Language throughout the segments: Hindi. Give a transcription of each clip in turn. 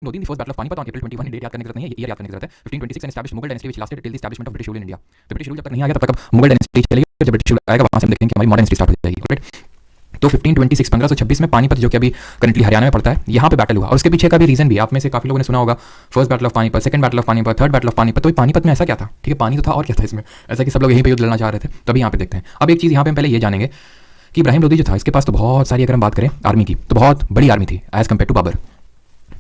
Lodhi first battle of Panipat on April 21 date याद करने की जरूरत नहीं है, ईयर याद करने की जरूरत है। 1526 and establish Mughal dynasty which lasted till the establishment of British rule in India. तो ब्रिटिश रूल जब तक नहीं आ गया तब तक अब मुगल डायनेस्टी चलेगी, जब ब्रिटिश रूल आएगा वहां से हम देखेंगे कि हमारी मॉडर्न हिस्ट्री स्टार्ट हो जाएगी। राइट, तो 1526 1526 में पानीपत जो कि अभी करंटली हरियाणा में पड़ता है, यहाँ पे बैटल हुआ। और उसके पीछे का भी रीजन भी आप में से काफी लोगों ने सुना होगा, first battle of Panipat, second battle of Panipat, third battle of Panipat. तो पानीपत में ऐसा क्या था? ठीक है, पानी तो था और क्या था इसमें, ऐसा कि सब लोग यहीं पे युद्ध लड़ना चाह रहे थे। तभी यहाँ पे देखते हैं। अब एक चीज यहाँ पे हम पहले ये जानेंगे कि इब्राहिम लोधी जो था, इसके पास तो बहुत सारी, अगर हम बात करें आर्मी की, तो बहुत बड़ी आर्मी थी as compare to Babur.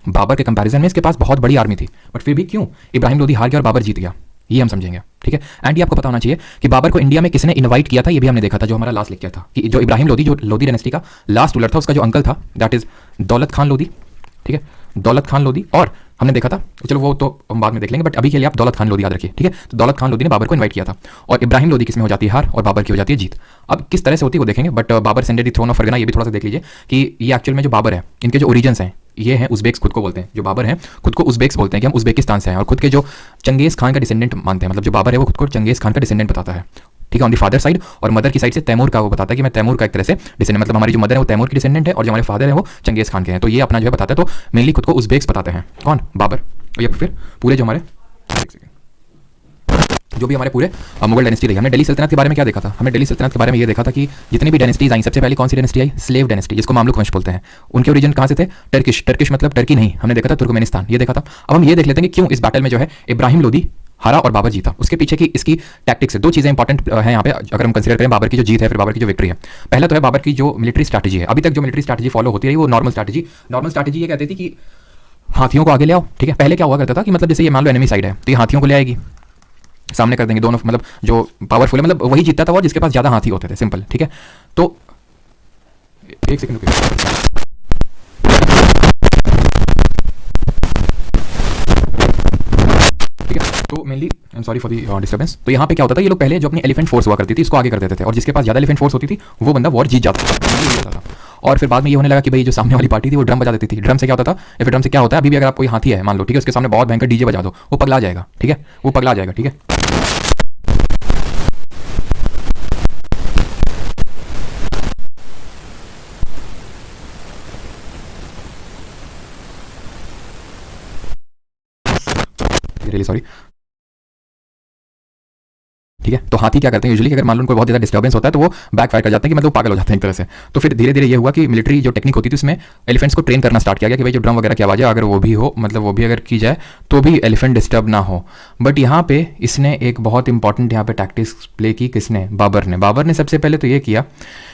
Babur के कंपैरिजन में इसके पास बहुत बड़ी आर्मी थी, बट फिर भी क्यों इब्राहिम लोधी हार गया और बाबर जीत गया, ये हम समझेंगे। ठीक है, एंड ये आपको पता होना चाहिए कि बाबर को इंडिया में किसने इनवाइट किया था, ये भी हमने देखा था, जो हमारा लास्ट लेक्चर था, कि जो इब्राहिम लोधी, जो लोधी डायनेस्टी का लास्ट रूलर था, उसका जो अंकल था दैट इज दौलत खान लोधी। ठीक है, दौलत खान लोधी। और हमने देखा था, चलो वो तो हम बाद में देख लेंगे, बट अभी के लिए आप दौलत खान लोधी याद रखिए। ठीक है, तो दौलत खान लोधी ने बाबर को इनवाइट किया था, और इब्राहिम लोधी किसमें हो जाती है हार और बाबर की हो जाती है जीत। अब किस तरह से होती है वो देखेंगे, but Babur sended the throne of Fergana, ये भी थोड़ा सा देख लीजिए कि ये एक्चुअल में जो बाबर है, इनके जो ओरिजिन्स हैं ये हैं उज़्बेक्स, खुद को बोलते हैं, जो बाबर हैं खुद को उज़्बेक्स बोलते हैं कि हम उज़्बेकिस्तान से हैं, और खुद के जो चंगेज़ खान का डिसेंडेंट मानते हैं, मतलब जो बाबर है वो खुद को चंगेज़ खान का डिसेंडेंट बताता है। ठीक है, ऑन दी फादर साइड, और मदर की साइड से तैमूर का वो बताता है कि मैं तैमूर का एक तरह से डिसेंडेंट, मतलब हमारी जो मदर है वो तैमूर की डिसेंडेंट है, और जो हमारे फादर है वो चंगेज़ खान के हैं। तो ये अपना जो है बताता है, तो मेनली खुद को उज़्बेक्स बताते हैं। कौन? बाबर। और ये फिर पूरे जो हमारे जो भी हमारे पूरे मुगल डायनेस्टी रही। हमने दिल्ली सल्तनत के बारे में क्या देखा था? हमने दिल्ली सल्तनत के बारे में ये देखा था कि जितनी भी डायनेस्टीज आई, सबसे पहले कौन सी डायनेस्टी आई? स्लेव डायनेस्टी, जिसको मामलुक वंश बोलते हैं। उनके ओरिजिन कहाँ से थे? टर्किश। टर्किश मतलब टर्की नहीं, हमने देखा था तुर्कमेनिस्तान, ये देखा था। अब हम ये देख लेते हैं कि क्यों इस बैटल में जो है इब्राहिम लोधी हारा और बाबर जीता। उसके पीछे की इसकी टैक्टिक्स है। दो चीजें इंपॉर्टेंट है यहाँ पे, अगर हम कंसीडर करें बाबर की जो जीत है, फिर बाबर की जो विक्ट्री है। पहला तो है बाबर की जो मिलिट्री स्ट्रैटेजी है। अभी तक जो मिलिट्री स्ट्रैटेजी फॉलो होती रही वो नॉर्मल स्ट्रैटेजी ये कहती थी कि हाथियों को आगे ले आओ। ठीक है, पहले क्या हुआ करता था कि मतलब जैसे ये मान लो एनिमी साइड है, तो ये हाथियों को ले आएगी, सामने कर देंगे दोनों, मतलब जो पावरफुल है मतलब वही जीतता था, वो जिसके पास ज्यादा हाथी होते थे, सिंपल। ठीक है, तो एक सेकंड रुकिए। ठीक है, तो mainly I am sorry for the disturbance. तो यहाँ पे क्या होता था, ये लोग पहले जो अपनी एलिफेंट फोर्स हुआ करती थी इसको आगे कर देते थे, और जिसके पास ज्यादा एलिफेंट फोर्स होती थी वो बंदा वॉर जीत जाता था। और फिर बाद में ये होने लगा कि भाई जो सामने वाली पार्टी थी वो ड्रम बजा देती थी। ड्रम से क्या होता था, या फिर ड्रम से क्या होता है, अभी भी अगर आप कोई हाथी है मान लो, ठीक है, उसके सामने बहुत भयंकर डीजे बजा दो, वो पगला जाएगा। ठीक है, वो पगला जाएगा। ठीक है, रियली सॉरी। ठीक है, तो हाथी क्या करते हैं यूजुअली, अगर मान लो उनको बहुत ज़्यादा डिस्टर्बेंस होता है तो वो बैक फायर कर जाते हैं, कि मतलब पागल हो जाते हैं एक तरह से। तो फिर धीरे धीरे ये हुआ कि मिलिट्री जो टेक्निक होती थी उसमें एलिफेंट्स को ट्रेन करना स्टार्ट किया गया कि भाई जो ड्रम वगैरह की आवाज़ है अगर वो भी हो, मतलब वो भी अगर की जाए तो भी एलिफेंट डिस्टर्ब ना हो। बट यहाँ पे इसने एक बहुत इंपॉर्टेंट यहाँ पे टैक्टिक्स प्ले की, किसने? बाबर ने। बाबर ने सबसे पहले तो ये किया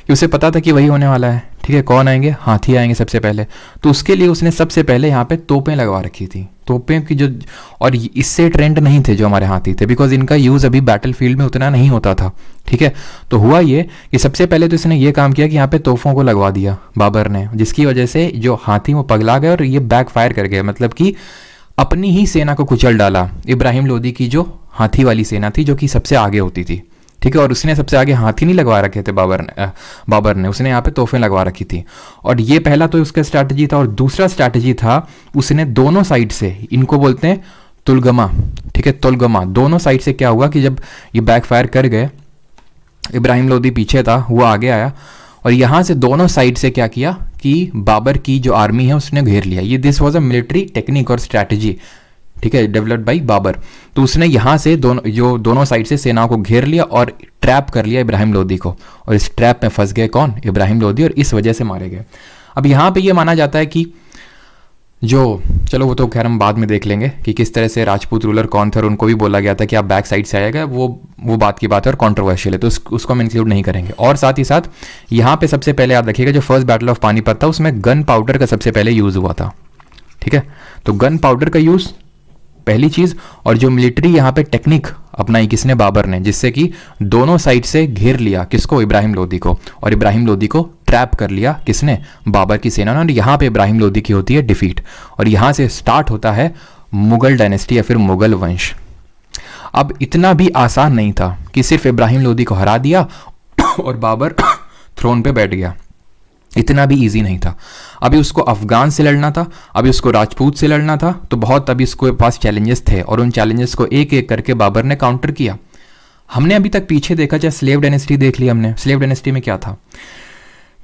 कि उसे पता था कि वही होने वाला है। ठीक है, कौन आएंगे? हाथी आएंगे सबसे पहले। तो उसके लिए उसने सबसे पहले यहाँ पे तोपें लगवा रखी थी, तोपें की जो, और इससे ट्रेंड नहीं थे जो हमारे हाथी थे, बिकॉज इनका यूज़ अभी बैटल फील्ड में उतना नहीं होता था। ठीक है, तो हुआ ये कि सबसे पहले तो इसने ये काम किया कि यहाँ पे तोपों को लगवा दिया बाबर ने, जिसकी वजह से जो हाथी वो पगला गए और ये बैक फायर कर गए, मतलब कि अपनी ही सेना को कुचल डाला। इब्राहिम लोधी की जो हाथी वाली सेना थी जो कि सबसे आगे होती थी। ठीक है, और उसने सबसे आगे हाथी नहीं लगवा रखे थे बाबर ने उसने यहाँ पे तोहफे लगवा रखी थी। और ये पहला तो उसका स्ट्रैटेजी था, और दूसरा स्ट्रैटेजी था उसने दोनों साइड से, इनको बोलते हैं तुलगमा। ठीक है, तुलगमा, दोनों साइड से क्या हुआ कि जब ये बैकफायर कर गए, इब्राहिम लोधी पीछे था, वो आगे आया, और यहाँ से दोनों साइड से क्या किया कि बाबर की जो आर्मी है उसने घेर लिया। ये this was a military technique और स्ट्रैटेजी। ठीक है, डेवलप्ड बाई बाबर। तो उसने यहाँ से दोनों साइड से सेनाओं को घेर लिया और ट्रैप कर लिया इब्राहिम लोधी को, और इस ट्रैप में फंस गए कौन? इब्राहिम लोधी, और इस वजह से मारे गए। अब यहाँ पे ये माना जाता है कि जो, चलो वो तो खैर हम बाद में देख लेंगे कि किस तरह से राजपूत रूलर कौन थे, और उनको भी बोला गया था कि आप बैक साइड से आएगा, वो बात की बात है और कॉन्ट्रोवर्शियल है, तो उसको हम इंक्लूड नहीं करेंगे। और साथ ही साथ यहाँ पे सबसे पहले याद रखिएगा जो फर्स्ट बैटल ऑफ पानीपत था उसमें गन पाउडर का सबसे पहले यूज़ हुआ था। ठीक है, तो गन पाउडर का यूज़ पहली चीज, और जो मिलिट्री यहाँ पे टेक्निक अपनाई किसने? बाबर ने, जिससे कि दोनों साइड से घेर लिया किसको? इब्राहिम लोधी को, और इब्राहिम लोधी को ट्रैप कर लिया किसने? बाबर की सेना ने। और यहाँ पे इब्राहिम लोधी की होती है डिफीट, और यहाँ से स्टार्ट होता है मुगल डायनेस्टी या फिर मुगल वंश। अब इतना भी आसान नहीं था कि सिर्फ इब्राहिम लोधी को हरा दिया और बाबर थ्रोन पे बैठ गया, इतना भी इजी नहीं था। अभी उसको अफगान से लड़ना था, अभी उसको राजपूत से लड़ना था, तो बहुत अभी उसके पास चैलेंजेस थे, और उन चैलेंजेस को एक एक करके बाबर ने काउंटर किया। हमने अभी तक पीछे देखा, चाहे स्लेव डायनेस्टी देख ली हमने। स्लेव डायनेस्टी में क्या था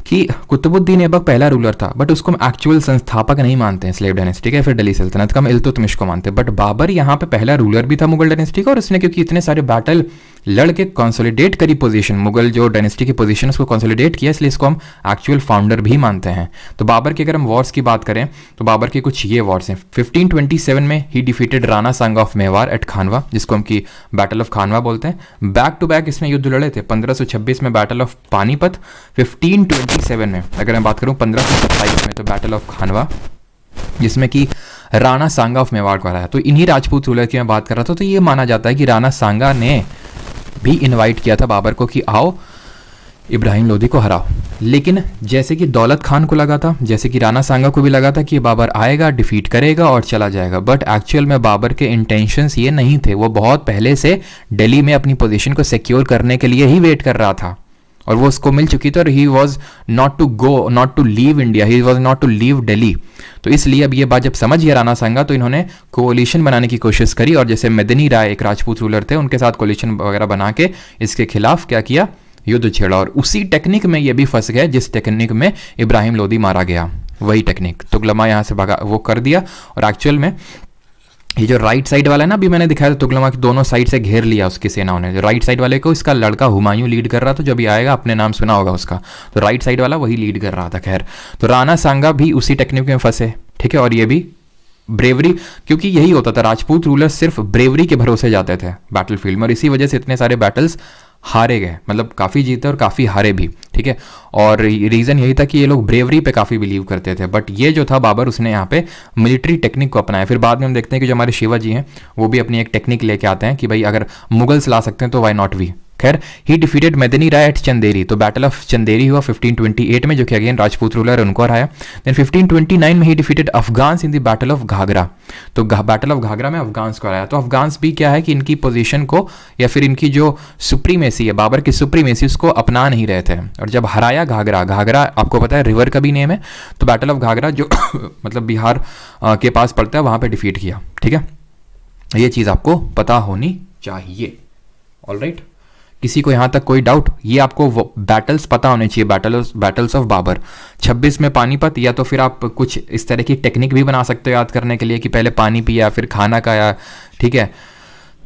कि कुतुबुद्दीन ऐबक पहला रूलर था, बट उसको हम एक्चुअल संस्थापक नहीं मानते हैं स्लेव डायनेस्टी के, फिर दिल्ली सल्तनत का हम इल्तुतमिश को मानते हैं। बट बाबर यहाँ पे पहला रूलर भी था मुगल डायनेस्टी का, और उसने क्योंकि इतने सारे बैटल लड़ के कंसोलिडेट करी पोजीशन, मुगल जो डायनेस्टी की पोजीशन उसको कंसोलिडेट किया, इसलिए इसको हम एक्चुअल फाउंडर भी मानते हैं। तो बाबर की अगर हम वॉर्स की बात करें तो बाबर के कुछ ये वॉर्स हैं। 1527 में ही defeated Rana Sanga of Mewar at Khanwa, जिसको हम की बैटल ऑफ खानवा बोलते हैं। बैक टू बैक इसमें युद्ध लड़े थे। 1526 में बैटल ऑफ पानीपत, 1527 में अगर मैं बात करूं 1527 में तो बैटल ऑफ खानवा, जिसमें कि राणा सांगा ऑफ मेवाड़ को हराया। तो इन्हीं राजपूत रूलर की मैं बात कर रहा था। तो ये माना जाता है कि राणा सांगा ने भी इनवाइट किया था बाबर को कि आओ इब्राहिम लोदी को हराओ। लेकिन जैसे कि दौलत खान को लगा था, जैसे कि राणा सांगा को भी लगा था कि बाबर आएगा, डिफीट करेगा और चला जाएगा, बट एक्चुअल में बाबर के इंटेंशंस ये नहीं थे। वो बहुत पहले से दिल्ली में अपनी पोजीशन को सिक्योर करने के लिए ही वेट कर रहा था, और वो उसको मिल चुकी थी। और he was not to leave India, he was not to leave Delhi. तो इसलिए अब ये बात जब समझ गया राणा सांगा, तो इन्होंने कोलिशन बनाने की कोशिश करी, और जैसे मदनी राय एक राजपूत रूलर थे, उनके साथ कोलिशन वगैरह बना के इसके खिलाफ क्या किया, युद्ध छेड़ा। और उसी टेक्निक में ये भी फंस गए जिस टेक्निक में इब्राहिम लोदी मारा गया, वही टेक्निक तुगलमा यहाँ से भगा वो कर दिया। और एक्चुअल में ये जो राइट साइड वाला है ना, अभी मैंने दिखाया था तुगलमा की दोनों साइड से घेर लिया उसकी सेनाओं ने। जो राइट साइड वाले को इसका लड़का हुमायूं लीड कर रहा था, जो अभी आएगा आपने नाम सुना होगा उसका। तो राइट साइड वाला वही लीड कर रहा था। खैर, तो राणा सांगा भी उसी टेक्निक में फंसे, ठीक है। और ये भी ब्रेवरी, क्योंकि यही होता था, राजपूत रूलर सिर्फ ब्रेवरी के भरोसे जाते थे बैटलफील्ड में, और इसी वजह से इतने सारे बैटल्स हारे गए, मतलब काफ़ी जीते और काफ़ी हारे भी, ठीक है। और रीज़न यही था कि ये लोग ब्रेवरी पे काफ़ी बिलीव करते थे। बट ये जो था बाबर, उसने यहाँ पे मिलिट्री टेक्निक को अपनाया। फिर बाद में हम देखते हैं कि जो हमारे शिवाजी हैं वो भी अपनी एक टेक्निक लेके आते हैं कि भाई अगर मुगल्स ला सकते हैं तो वाई नॉट वी। खैर, he defeated Medini Rai at Chanderi. तो बैटल ऑफ चंदेरी हुआ 1528 में, जो कि अगेन राजपूत रूलर है, उनको हराया। देन 1529 में ही defeated Afghans in the battle of Ghaghra. तो बैटल ऑफ घाघरा में अफगान्स को हराया। तो अफगान्स भी क्या है कि इनकी पोजीशन को या फिर इनकी जो सुप्रीमेसी है, बाबर की सुप्रीमेसी, उसको अपना नहीं रहे थे। और जब हराया घाघरा, घाघरा आपको पता है रिवर का भी नेम है, तो बैटल ऑफ घाघरा जो मतलब बिहार के पास पड़ता है, वहां पे डिफीट किया, ठीक है। ये चीज़ आपको पता होनी चाहिए। ऑलराइट, किसी को यहाँ तक कोई डाउट? ये आपको बैटल्स पता होने चाहिए, बैटल्स ऑफ बाबर। 26 में पानीपत, या तो फिर आप कुछ इस तरह की टेक्निक भी बना सकते हो याद करने के लिए कि पहले पानी पिया, फिर खाना खाया, ठीक है,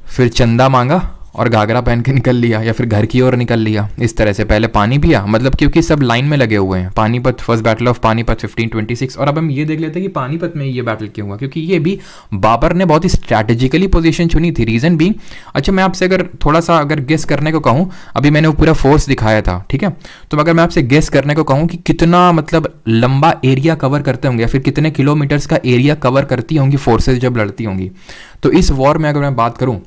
फिर चंदा मांगा और घाघरा पहन के निकल लिया, या फिर घर की ओर निकल लिया। इस तरह से पहले पानी पिया, मतलब क्योंकि सब लाइन में लगे हुए हैं। Panipat, first battle of Panipat 1526। और अब हम ये देख लेते हैं कि पानीपत में ये बैटल क्यों हुआ, क्योंकि ये भी बाबर ने बहुत ही स्ट्रैटेजिकली पोजीशन चुनी थी। रीजन बीइंग, अच्छा मैं आपसे अगर थोड़ा सा अगर गेस करने को कहूँ, अभी मैंने वो पूरा फोर्स दिखाया था, ठीक है, तो अगर मैं आपसे गेस करने को कहूँ कि कितना मतलब लंबा एरिया कवर करते होंगे, या फिर कितने किलोमीटर्स का एरिया कवर करती होंगी फोर्सेज जब लड़ती होंगी, तो इस वॉर में अगर मैं बात करूँ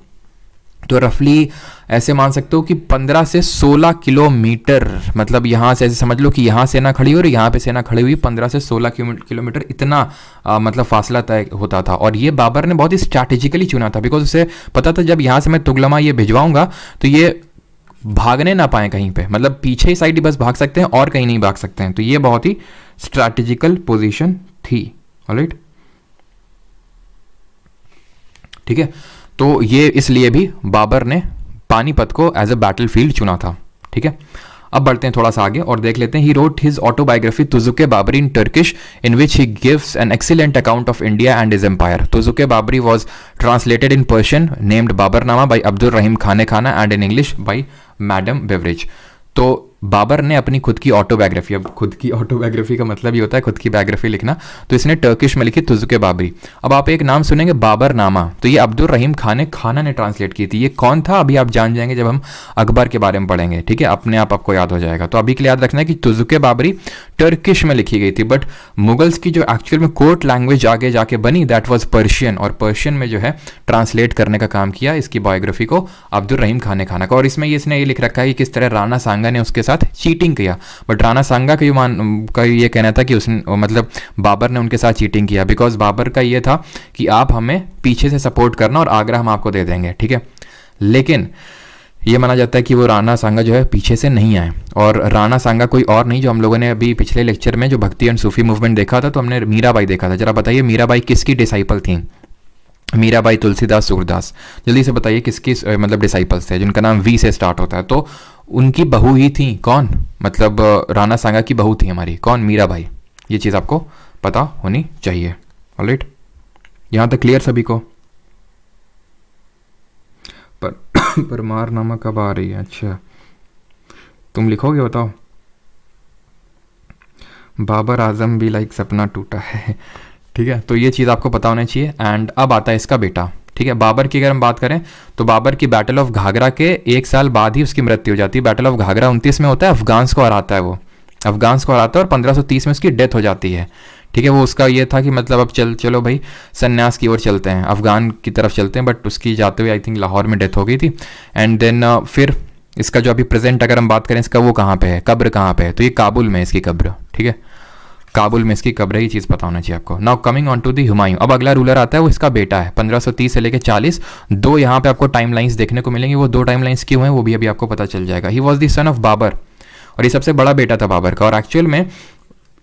तो रफली ऐसे मान सकते हो कि 15 से 16 किलोमीटर, मतलब यहाँ से ऐसे समझ लो कि यहाँ सेना खड़ी हो और यहाँ पे सेना खड़ी हुई, 15 से 16 किलोमीटर इतना मतलब फासला तय होता था। और ये बाबर ने बहुत ही स्ट्रैटेजिकली चुना था, बिकॉज उसे पता था जब यहाँ से मैं तुगलमा ये भिजवाऊंगा तो ये भागने ना पाए कहीं पे, मतलब पीछे ही साइड ही बस भाग सकते हैं और कहीं नहीं भाग सकते हैं। तो ये बहुत ही स्ट्रैटेजिकल पोजीशन थी। ऑलराइट, ठीक है। तो ये इसलिए भी बाबर ने पानीपत को एज अ बैटलफील्ड चुना था, ठीक है। अब बढ़ते हैं थोड़ा सा आगे और देख लेते हैं। He wrote his autobiography Tuzuke Baburi in Turkish, in which he gives an excellent account of India and his empire. Tuzuke Baburi was translated in Persian, named Baburnama by Abdul Rahim Khane Khana, and in English by madam Beveridge. तो बाबर ने अपनी खुद की ऑटोबायोग्राफी, अब खुद की ऑटोबायोग्राफी का मतलब ये होता है खुद की बायोग्राफी लिखना, तो इसने टर्किश में लिखी तुजुके बाबरी। अब आप एक नाम सुनेंगे बाबरनामा, तो ये अब्दुल रहीम खाने खाना ने ट्रांसलेट की थी। ये कौन था अभी आप जान जाएंगे जब हम अकबर के बारे में पढ़ेंगे, ठीक है, अपने आप आपको याद हो जाएगा। तो अभी के लिए याद रखना है कि तुजुके बाबरी टर्किश में लिखी गई थी, बट मुगल्स की जो एक्चुअल में कोर्ट लैंग्वेज आगे जाके बनी दैट वाज पर्शियन, और पर्शियन में जो है ट्रांसलेट करने का काम किया इसकी बायोग्राफी को अब्दुल रहीम खाने खाना का। और इसमें इसने ये लिख रखा है कि किस तरह राणा सांगा ने उसके साथ चीटिंग किया, बट राणा सांगा का ये कहना था कि उसने मतलब बाबर ने उनके साथ चीटिंग किया, बिकॉज बाबर का ये था कि आप हमें पीछे से सपोर्ट करना और आगरा हम आपको दे देंगे, ठीक है। लेकिन ये माना जाता है कि वो राणा सांगा जो है पीछे से नहीं आए, और राणा सांगा कोई और नहीं, जो हम लोगों ने अभी पिछले लेक्चर में जो भक्ति एंड सूफी मूवमेंट देखा था तो हमने मीराबाई देखा था। जरा बताइए मीराबाई किसकी डिसाइपल थी? मीराबाई तुलसीदास सूरदास। जल्दी से बताइए किसकी मतलब डिसाइपल्स थे जिनका नाम वी से स्टार्ट होता है। तो उनकी बहू ही थी कौन, मतलब राणा सांगा की बहू थी हमारी कौन, मीराबाई। ये चीज़ आपको पता होनी चाहिए। ऑलराइट, यहाँ तक क्लियर सभी को। पर परमारनामा कब आ रही है? अच्छा तुम लिखोगे, बताओ। बाबर आजम भी लाइक सपना टूटा है। ठीक है, तो ये चीज़ आपको पता होना चाहिए। एंड अब आता है इसका बेटा। ठीक है, बाबर की अगर हम बात करें तो बाबर की बैटल ऑफ घाघरा के 1 साल बाद ही उसकी मृत्यु हो जाती है। बैटल ऑफ घाघरा 29 में होता है, अफगान्स को हराता है वो, अफगान्स को हराता है और 1530 में उसकी डेथ हो जाती है। ठीक है, वो उसका ये था कि मतलब अब चलो भाई संन्यास की ओर चलते हैं, अफगान की तरफ चलते हैं, बट उसकी जाते हुए आई थिंक लाहौर में डेथ हो गई थी। एंड देन फिर इसका जो अभी प्रेजेंट अगर हम बात करें इसका, वो कहाँ पे है, कब्र कहाँ पे है, तो ये काबुल में इसकी कब्र। ठीक है, काबुल में इसकी कब्र है, ये चीज़ पता होना चाहिए आपको। Now coming on to the Humayun, अब अगला रूलर आता है, वो इसका बेटा है। 1530 से लेकर 40, दो यहाँ पे आपको टाइम लाइन्स देखने को मिलेंगी। वो दो टाइम लाइन्स क्यों हैं वो भी अभी आपको पता चल जाएगा। He was the son of Babur, और ये सबसे बड़ा बेटा था बाबर का। और एक्चुअल में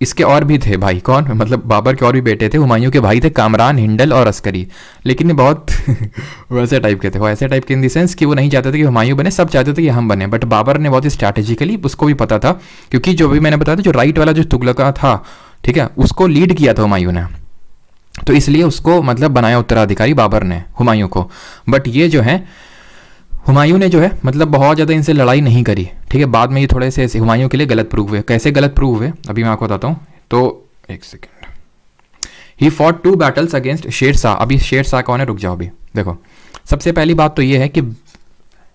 इसके और भी थे भाई, कौन, मतलब बाबर के और भी बेटे थे। हुमायूं के भाई थे कामरान, हिंडल और अस्करी, लेकिन ये बहुत वैसे टाइप के थे। वो ऐसे टाइप के इन द सेंस कि वो नहीं चाहते थे कि हुमायूं बने, सब चाहते थे कि हम बने। बट बाबर ने बहुत ही स्ट्रैटेजिकली, उसको भी पता था, क्योंकि जो भी मैंने बताया था, जो राइट वाला जो तुगलका था, ठीक है, उसको लीड किया था हुमायूं ने, तो इसलिए उसको मतलब बनाया उत्तराधिकारी बाबर ने हुमायूं को। बट ये जो है हुमायूं ने जो है मतलब बहुत ज़्यादा इनसे लड़ाई नहीं करी। ठीक है, बाद में ये थोड़े से हुमायूं के लिए गलत प्रूव हुए। कैसे गलत प्रूव हुए अभी मैं आपको बताता हूँ। तो एक second, he fought 2 battles against Sher Shah. अभी शेर शाह कौन है, रुक जाओ अभी देखो। सबसे पहली बात तो ये है कि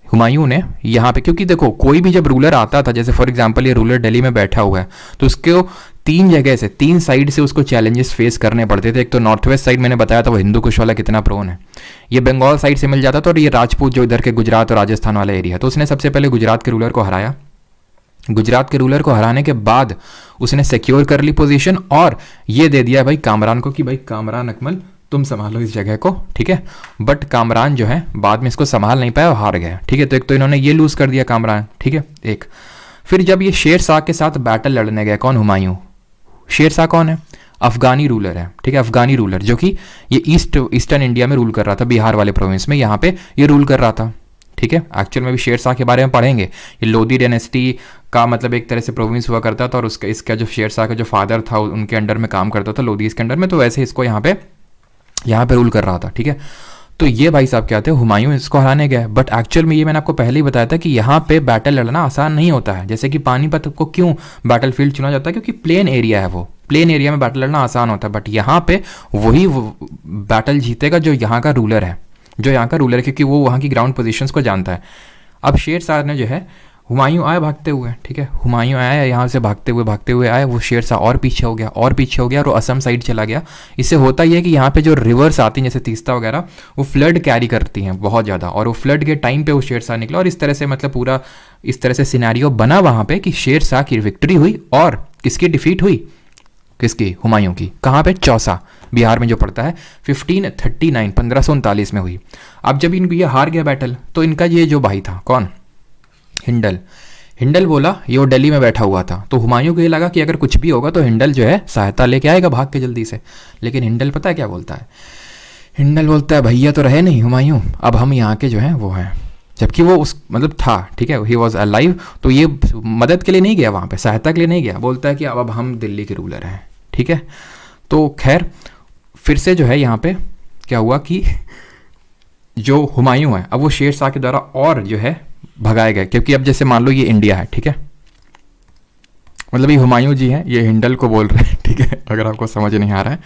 हुमायूं ने यहाँ पे, क्योंकि देखो कोई भी जब रूलर आता था, जैसे फॉर एग्जांपल ये रूलर दिल्ली में बैठा हुआ है, तो उसको 3 जगह से, 3 साइड से उसको चैलेंजेस फेस करने पड़ते थे। एक तो नॉर्थ वेस्ट साइड मैंने बताया था वो हिंदू कुश वाला कितना प्रोन है, ये बंगाल साइड से मिल जाता था, और ये राजपूत जो इधर के गुजरात और राजस्थान वाला एरिया है। तो उसने सबसे पहले गुजरात के रूलर को हराया। गुजरात के रूलर को हराने के बाद उसने सिक्योर कर ली पोजीशन, और ये दे दिया भाई कामरान को कि भाई कामरान अकमल तुम संभालो इस जगह को। ठीक है, बट कामरान जो है बाद में इसको संभाल नहीं पाया और हार गया। ठीक है, तो एक तो इन्होंने ये लूज कर दिया कामरान। ठीक है, एक फिर जब ये शेर शाह के साथ बैटल लड़ने गए, कौन, हुमायूं। शेर शाह कौन है, अफगानी रूलर है। ठीक है, अफगानी रूलर जो कि ये ईस्टर्न इंडिया में रूल कर रहा था, बिहार वाले प्रोविंस में, यहाँ पे ये रूल कर रहा था। ठीक है, एक्चुअल में भी शेर शाह के बारे में पढ़ेंगे। ये लोधी डायनेस्टी का मतलब एक तरह से प्रोविंस हुआ करता था, और उसका इसका जो शेर शाह का जो फादर था उनके अंडर में काम करता था, लोधी इसके अंडर में, तो वैसे इसको यहाँ पे रूल कर रहा था। ठीक है, तो ये भाई साहब क्या थे, हुमायूं इसको हराने गए। बट एक्चुअल में ये मैंने आपको पहले ही बताया था कि यहाँ पे बैटल लड़ना आसान नहीं होता है। जैसे कि पानीपत को क्यों बैटल फील्ड चुना जाता है, क्योंकि प्लेन एरिया है, वो प्लेन एरिया में बैटल लड़ना आसान होता है। बट यहाँ पे वही बैटल जीतेगा जो यहाँ का रूलर है, क्योंकि वो वहाँ की ग्राउंड पोजिशंस को जानता है। अब शेर शाह ने जो है, हुमायूं आए भागते हुए, ठीक है, हुमायूं आया यहाँ से भागते हुए आए, वो शेर शाह और पीछे हो गया और वो असम साइड चला गया। इससे होता ही है कि यहाँ पे जो रिवर्स आती हैं जैसे तीस्ता वगैरह, वो फ्लड कैरी करती हैं बहुत ज़्यादा, और वो फ्लड के टाइम पे वो शेर शाह निकला, और इस तरह से मतलब पूरा इस तरह से सिनेरियो बना वहाँ पे कि शेर शाह की विक्ट्री हुई और किसकी डिफीट हुई, किसकी, हुमायूं की। कहाँ पे, चौसा, बिहार में जो पड़ता है, 1539 में हुई। अब जब ये हार गया बैटल, तो इनका ये जो भाई था, कौन, हिंडल बोला, ये वो दिल्ली में बैठा हुआ था, तो हुमायूं को ये लगा कि अगर कुछ भी होगा तो हिंडल जो है सहायता लेके आएगा भाग के जल्दी से। लेकिन हिंडल पता है क्या बोलता है, हिंडल बोलता है भैया तो रहे नहीं हुमायूं, अब हम यहाँ के जो हैं वो हैं, जबकि वो उस मतलब था, ठीक है, ही वॉज अलाइव। तो ये मदद के लिए नहीं गया वहाँ पे, सहायता के लिए नहीं गया, बोलता है कि अब हम दिल्ली के रूलर हैं। ठीक है, तो खैर फिर से जो है यहाँ पे क्या हुआ कि जो हुमायूं है अब वो शेर शाह के द्वारा और जो है भगाए गए, क्योंकि अब जैसे मान लो ये इंडिया है, ठीक है, मतलब ये हुमायूं जी हैं, ये हिंडल को बोल रहे हैं, ठीक है, अगर आपको समझ नहीं आ रहा है,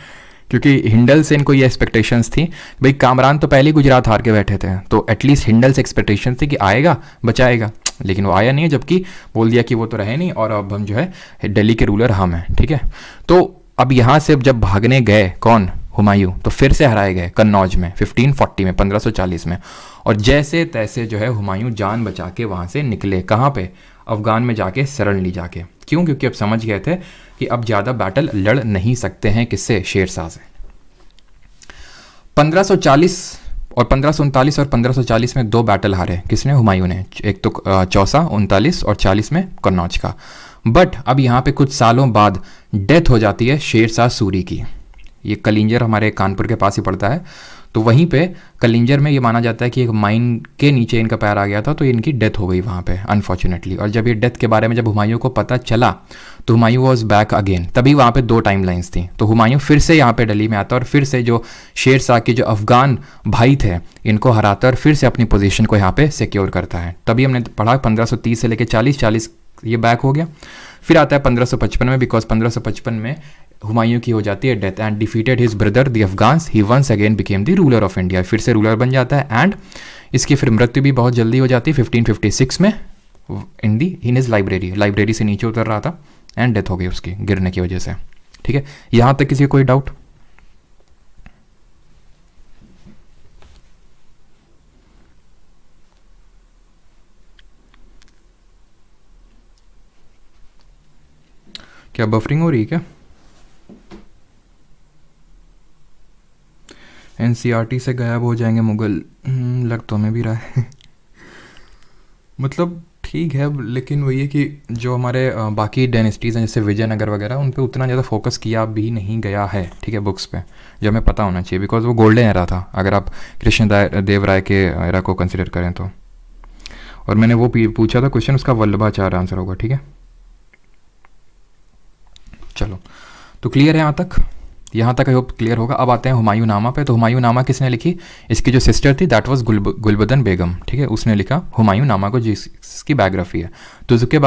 क्योंकि हिंडल से इनको ये एक्सपेक्टेशंस थी, भाई कामरान तो पहले ही गुजरात हार के बैठे थे, तो एटलीस्ट हिंडल से एक्सपेक्टेशन थी कि आएगा बचाएगा, लेकिन वो आया नहीं है, जबकि बोल दिया कि वो तो रहे नहीं और अब हम जो है दिल्ली के रूलर हम हैं। ठीक है, तो अब यहाँ से जब भागने गए कौन, हुमायूं, तो फिर से हराए गए कन्नौज में 1540 में 1540 में, और जैसे तैसे जो है हुमायूं जान बचा के वहाँ से निकले, कहाँ पे, अफगान में जाके शरण ली जाके। क्यों, क्योंकि अब समझ गए थे कि अब ज़्यादा बैटल लड़ नहीं सकते हैं, किससे, शेर शाह से। 1540 और 1539 और 1540 में 2 बैटल हारे, किसने, हुमायूं ने, एक तो चौसा 39 और 40 में कन्नौज का। बट अब यहाँ पे कुछ सालों बाद डेथ हो जाती है शेर शाह सूरी की। ये कलिंजर हमारे कानपुर के पास ही पड़ता है, तो वहीं पे कलिंजर में ये माना जाता है कि एक माइन के नीचे इनका पैर आ गया था, तो इनकी डेथ हो गई वहाँ पे अनफॉर्चुनेटली। और जब ये डेथ के बारे में जब हुमायूं को पता चला तो हुमायूं वॉज बैक अगेन। तभी वहाँ पे 2 टाइम लाइन्स थी, तो हुमायूं फिर से यहाँ पे दिल्ली में आता और फिर से जो शेर शाह के जो अफगान भाई थे इनको हराता और फिर से अपनी पोजीशन को यहाँ पे सिक्योर करता है। तभी हमने पढ़ा 1530 से लेकर 40 ये बैक हो गया। फिर आता है 1555 में, बिकॉज 1555 में हुमायूं की हो जाती है death and defeated his brother the Afghans, he once again became the ruler of India. फिर से रूलर बन जाता है एंड इसकी फिर मृत्यु भी बहुत जल्दी हो जाती है 1556 में इन हिज लाइब्रेरी से नीचे उतर रहा था एंड डेथ हो गई उसकी गिरने की वजह से। ठीक है, यहां तक किसी को कोई डाउट? क्या बफरिंग हो रही है क्या? एनसीईआरटी से गायब हो जाएंगे मुगल, लग तो हमें भी रहा है मतलब ठीक है, लेकिन वही है कि जो हमारे बाकी डायनेस्टीज़ हैं जैसे विजयनगर वगैरह उन पे उतना ज़्यादा फोकस किया भी नहीं गया है, ठीक है, बुक्स पे, जो हमें पता होना चाहिए, बिकॉज वो गोल्डन एरा था अगर आप कृष्ण देव राय के एरा को कंसिडर करें तो। और मैंने वो पूछा था क्वेश्चन, उसका वल्लभाचार्य आंसर होगा, ठीक है। चलो, तो क्लियर है यहाँ तक आई होप क्लियर होगा। अब आते हैं हुमायूं नामा पे। तो हुमायूं नामा किसने लिखी? इसकी जो सिस्टर थी दैट वाज गुलबदन बेगम, ठीक है, उसने लिखा हुमायूं नामा को, जिसकी बायोग्राफी है। तो जुके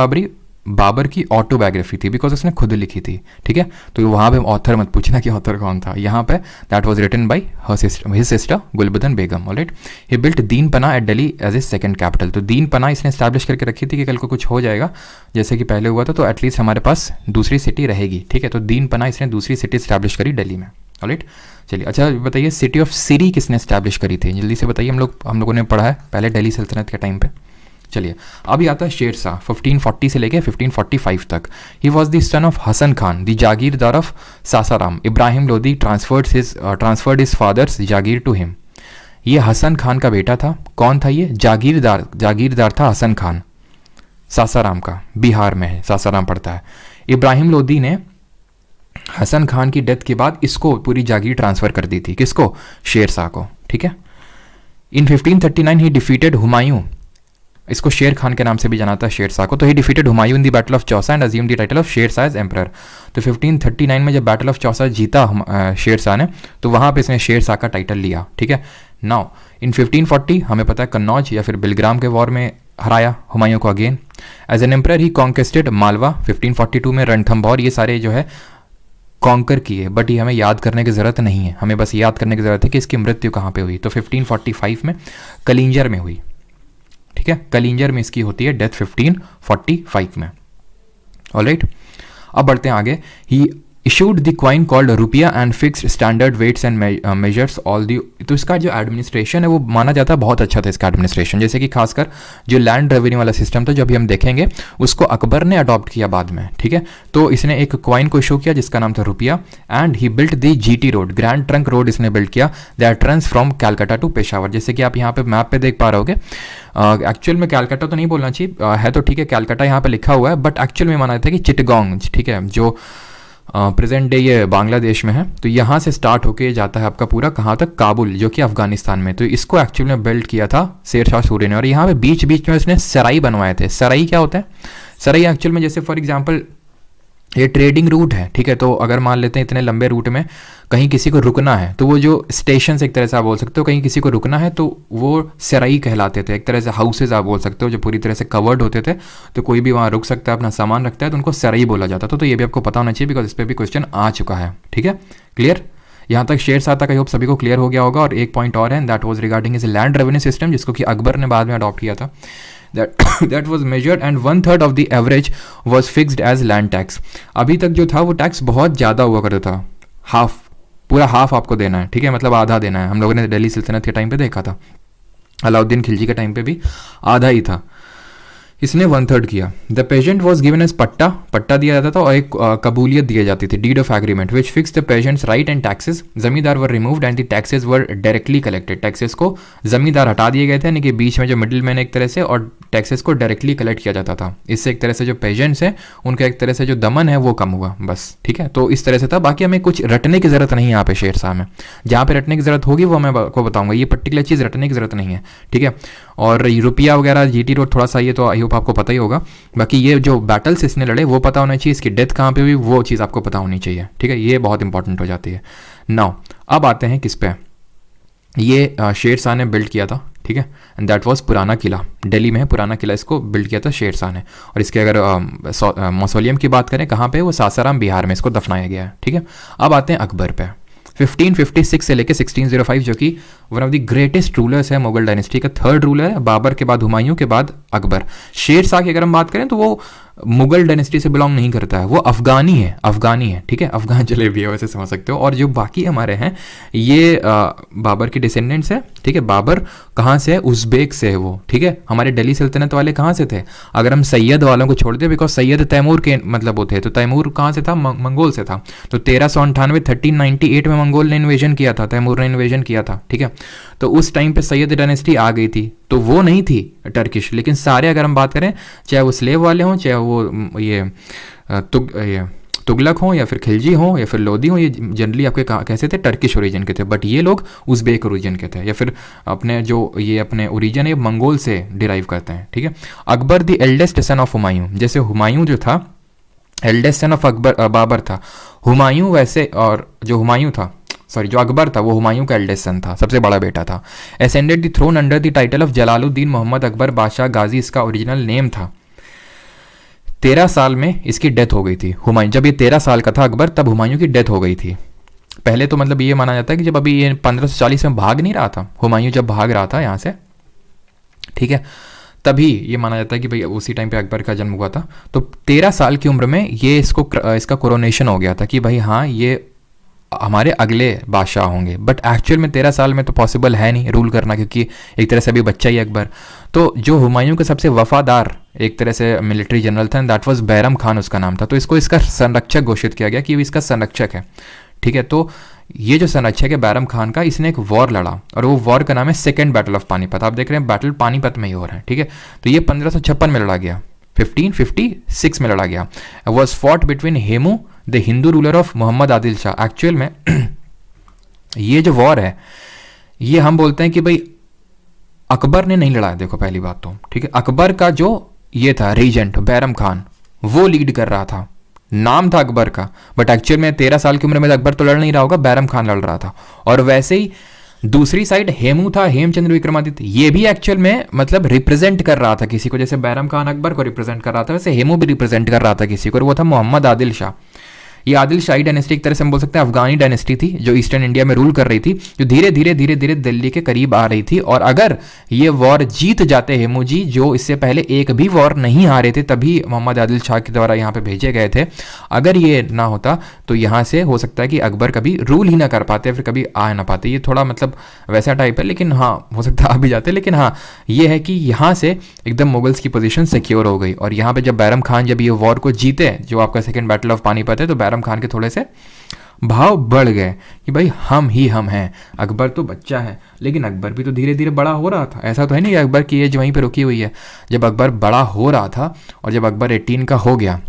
बाबर की ऑटोबायोग्राफी थी, बिकॉज उसने खुद लिखी थी, ठीक है। तो वहाँ पे ऑथर मत पूछना कि ऑथर कौन था, यहाँ पे that was written by his sister Gulbadan Begum. Alright, he built Din Panah at Delhi as a second capital. तो दीन पना इसने स्टैब्लिश करके रखी थी कि कल को कुछ हो जाएगा जैसे कि पहले हुआ था तो एटलीस्ट हमारे पास दूसरी सिटी रहेगी, ठीक है। तो दीन पना इसने दूसरी सिटी स्टैब्लिश करी दिल्ली में। ऑलराइट, चलिए, अच्छा बताइए सिटी ऑफ सिरी किसने स्टैब्लिश करी थी? जल्दी से बताइए, हम लोगों ने पढ़ा है पहले दिल्ली सल्तनत के टाइम पे। चलिए, अभी आता है शेर शाह 1540 से लेके 1545 तक। He was the son of Hasan Khan the jagirdar of Sasaram. Ibrahim Lodi transferred his father's jagir to him. ये हसन खान का बेटा था। कौन था ये? जागीरदार था हसन खान, सासाराम का, बिहार में है, सासाराम पड़ता है। इब्राहिम लोदी ने हसन खान की डेथ के बाद इसको पूरी जागीर ट्रांसफर कर दी थी। किसको? शेर शाह को, ठीक है। इन 1539 ही डिफीटेड हुमायूं, इसको शेर खान के नाम से भी जाना था शेर शाह को। तो ही defeated Humayun in the battle of Chausa and assume the title of Sher Shah as emperor. तो 1539 में जब बैटल ऑफ चौसा जीता शेर शाह ने, तो वहाँ पे इसने शेर शाह का टाइटल लिया, ठीक है। नाउ इन 1540 हमें पता है कन्नौज या फिर बिलग्राम के वॉर में हराया हुमायूं को अगेन। एज एन एम्परर ही कॉन्केस्टेड मालवा 1542 में, रणथंभौर, ये सारे जो है कॉन्कर किए। बट ये हमें याद करने की ज़रूरत नहीं है, हमें बस याद करने की ज़रूरत है कि इसकी मृत्यु कहाँ पे हुई। तो 1545 में कलिंजर में हुई, ठीक है। कलिंजर में इसकी होती है डेथ 1545 में। ऑलराइट, अब बढ़ते हैं आगे। He issued the coin called rupiya and fixed standard weights and measures all the. तो इसका जो एडमिनिस्ट्रेशन है वो माना जाता है बहुत अच्छा था इसका एडमिनिस्ट्रेशन, जैसे कि खासकर जो लैंड रेवेन्यू वाला सिस्टम था जो अभी हम देखेंगे उसको अकबर ने अडॉप्ट किया बाद में, ठीक है। तो इसने एक क्वाइन को इशू किया जिसका नाम था rupiya and he built the GT road, grand trunk road इसने बिल्ड किया that runs from Calcutta to Peshawar. जैसे कि आप यहाँ पे मैप पे देख पा रहे होगे, एक्चुअल में कैलकाटा तो नहीं बोलना चाहिए, है तो ठीक है कैलकाटा यहाँ पे लिखा हुआ है, बट एक्चुअल में माना जाता है कि चिटगोंग, ठीक है, जो प्रेजेंट डे ये बांग्लादेश में है। तो यहाँ से स्टार्ट होके जाता है आपका पूरा कहाँ तक? काबुल, जो कि अफगानिस्तान में। तो इसको एक्चुअल में बिल्ड किया था शेर शाह सूरी ने। और यहाँ पे बीच बीच में उसने सराई बनवाए थे। सराई क्या होता है? सराई एक्चुअल में जैसे फॉर एग्जांपल ये ट्रेडिंग रूट है, ठीक है। तो अगर मान लेते हैं इतने लंबे रूट में कहीं किसी को रुकना है तो वो जो स्टेशन एक तरह से आप बोल सकते हो, कहीं किसी को रुकना है तो वो सराई कहलाते थे, एक तरह से हाउसेज आप बोल सकते हो जो पूरी तरह से कवर्ड होते थे। तो कोई भी वहाँ रुक सकता है, अपना सामान रखता है, तो उनको सराई बोला जाता था। तो ये भी आपको पता होना चाहिए बिकॉज इस पर भी क्वेश्चन आ चुका है, ठीक है। क्लियर? यहाँ तक शेर शाह तक आई होप सभी को क्लियर हो गया होगा। और एक पॉइंट और है, that was regarding is land revenue system, जिसको कि अकबर ने बाद में अडॉप्ट किया था। that was measured and 1/3 of the average was fixed as land tax। अभी तक जो था वो टैक्स बहुत ज़्यादा हुआ करता था, पूरा हाफ आपको देना है, ठीक है, मतलब आधा देना है। हम लोगों ने दिल्ली सल्तनत के टाइम पे देखा था, अलाउद्दीन खिलजी के टाइम पे भी आधा ही था। इसने 1/3 किया। The peasant was given as patta, पट्टा दिया जाता था और एक कबूलियत दी जाती थी, deed of agreement, which fix the peasants right and taxes. Zamindar were removed and the taxes were directly collected. Taxes को जमींदार हटा दिए गए थे, यानी कि बीच में जो मिडिल मैन एक तरह से, और टैक्सेस को डायरेक्टली कलेक्ट किया जाता था। इससे एक तरह से जो पेजेंट्स हैं उनका एक तरह से जो दमन है वो कम हुआ, बस। ठीक है, तो इस तरह से था। बाकी हमें कुछ रटने की जरूरत नहीं है यहाँ पे शेरशाह में, जहाँ पे रटने की जरूरत होगी वो मैं आपको बताऊंगा, ये पर्टिकुलर चीज़ रटने की जरूरत नहीं है। ठीक है, और रुपया वगैरह जीटी रोड थोड़ा सा ये तो आई होप आपको पता ही होगा। बाकी ये जो बैटल्स इसने लड़े वो पता होना चाहिए, इसकी डेथ कहाँ पे हुई वो चीज़ आपको पता होनी चाहिए। ठीक है, ये बहुत इंपॉर्टेंट हो जाती है। नाउ अब आते हैं किस पे, ये शेरशाह ने बिल्ड किया था। ठीक है, एंड दैट वाज पुराना किला, दिल्ली में है पुराना किला, इसको बिल्ड किया था शेरशाह ने। और इसके अगर मौसोलियम की बात करें कहाँ पे, वो सासाराम बिहार में इसको दफनाया गया है। ठीक है, अब आते हैं अकबर पे। 1556 से लेकर 1605, जो कि one of the greatest rulers है मुगल डायनेस्टी का, थर्ड रूलर है, बाबर के बाद हुमायूं के बाद अकबर। शेरशाह की अगर हम बात करें तो वो मुगल डायनेस्टी से बिलोंग नहीं करता है, वो अफगानी है, अफगानी है। ठीक है, अफगान जलेबी है वैसे समझ सकते हो। और जो बाकी हमारे हैं ये बाबर के डिसेंडेंट्स है। ठीक है, बाबर कहाँ से है, उज़्बेक से है वो। ठीक है, हमारे दिल्ली सल्तनत वाले कहाँ से थे, अगर हम सैयद वालों को छोड़ दें, बिकॉज सैयद तैमूर के मतलब वो थे, तो तैमूर कहाँ से था, मंगोल से था। तो 1398 1398 में मंगोल ने इन्वेजन किया था, तैमूर ने इन्वेजन किया था। ठीक है, तो उस टाइम पे सैयद डायनेस्टी आ गई थी, तो वो नहीं थी टर्किश, लेकिन सारे अगर हम बात करें, चाहे वो स्लेव वाले हों, चाहे वो ये तुगलक हों, या फिर खिलजी हों, या फिर लोदी हों, ये जनरली आपके कैसे थे, टर्किश ओरिजिन के थे। बट ये लोग उज़्बेक ओरिजिन के थे, या फिर अपने जो ये अपने ओरिजिन है मंगोल से डिराइव करते हैं। ठीक है, Akbar the eldest son of Humayun, जैसे हुमायूं जो था eldest son of Akbar Babur था, हुमायूं वैसे, और जो हुमायूं था सॉरी जो अकबर था वो हुमायूं का एल्डेस्ट सन था, सबसे बड़ा बेटा था। Ascended the throne under the title of Jalaluddin Mohammad Akbar Badshah Ghazi, इसका ओरिजिनल नेम था। 13 साल में इसकी डेथ हो गई थी। हुमायूं जब ये 13 साल का था अकबर, तब हुमायूं की डेथ हो गई थी। पहले तो मतलब ये माना जाता है कि जब अभी ये 1540 में भाग नहीं रहा था, हुमायूं जब भाग रहा था यहाँ से, ठीक है, तभी ये माना जाता है कि भाई उसी टाइम पे अकबर का जन्म हुआ था। तो 13 साल की उम्र में ये इसका कोरोनेशन हो गया था कि भाई हाँ ये हमारे अगले बादशाह होंगे। बट एक्चुअल में 13 साल में तो पॉसिबल है नहीं रूल करना, क्योंकि एक तरह से अभी बच्चा ही अकबर। तो जो हुमायूं का सबसे वफादार एक तरह से मिलिट्री जनरल था, दैट वाज बैरम खान उसका नाम था। तो इसको इसका संरक्षक घोषित किया गया कि वो इसका संरक्षक है। ठीक है, तो ये जो संरक्षक है बैरम खान का, इसने एक वॉर लड़ा, और वो वॉर का नाम है सेकेंड बैटल ऑफ पानीपत। आप देख रहे हैं बैटल पानीपत में ही हो रहा है। ठीक है, तो ये 1556 में लड़ा गया, 1556 में लड़ा गया। Was fought between Hemu the Hindu ruler of Mohammad Adil Shah. Actual में ये जो वॉर है ये हम बोलते हैं कि भाई अकबर ने नहीं लड़ा है। देखो पहली बात तो, ठीक है, अकबर का जो ये था रीजेंट बैरम खान, वो लीड कर रहा था, नाम था अकबर का, बट एक्चुअल में 13 साल की उम्र में अकबर तो लड़ नहीं रहा होगा, बैरम खान लड़ रहा था। और वैसे ही दूसरी साइड हेमू था, हेमचंद्र विक्रमादित्य, ये भी एक्चुअल में मतलब रिप्रेजेंट कर रहा था किसी को, जैसे बैरम खान अकबर को रिप्रेजेंट कर रहा था, वैसे हेमू भी रिप्रेजेंट कर रहा था किसी को, और वो था मोहम्मद आदिल शाह। ये आदिल शाही डायनेस्टी एक तरह से हम बोल सकते हैं अफगानी डायनेस्टी थी, जो ईस्टर्न इंडिया में रूल कर रही थी, जो धीरे धीरे धीरे धीरे दिल्ली के करीब आ रही थी। और अगर ये वॉर जीत जाते हेमू जी, जो इससे पहले एक भी वॉर नहीं हारे थे, तभी मोहम्मद आदिल शाह के द्वारा यहाँ पे भेजे गए थे, अगर ये ना होता तो यहाँ से हो सकता है कि अकबर कभी रूल ही ना कर पाते, फिर कभी आ ना पाते। ये थोड़ा मतलब वैसा टाइप है, लेकिन हाँ हो सकता है आ भी जाते। लेकिन हाँ ये है कि यहाँ से एकदम मुगल्स की पोजीशन सिक्योर हो गई। और यहाँ पे जब बैरम खान जब ये वॉर को जीते, जो आपका सेकेंड बैटल ऑफ पानीपत है, तो बैरम खान के थोड़े से भाव बढ़ गए कि भाई हम ही हम हैं, अकबर तो बच्चा है, लेकिन अकबर भी तो धीरे धीरे बड़ा हो रहा था। ऐसा तो है नहीं कि अकबर की एज वहीं पे रुकी हुई है। जब अकबर बड़ा हो रहा था और जब अकबर 18 का हो गया,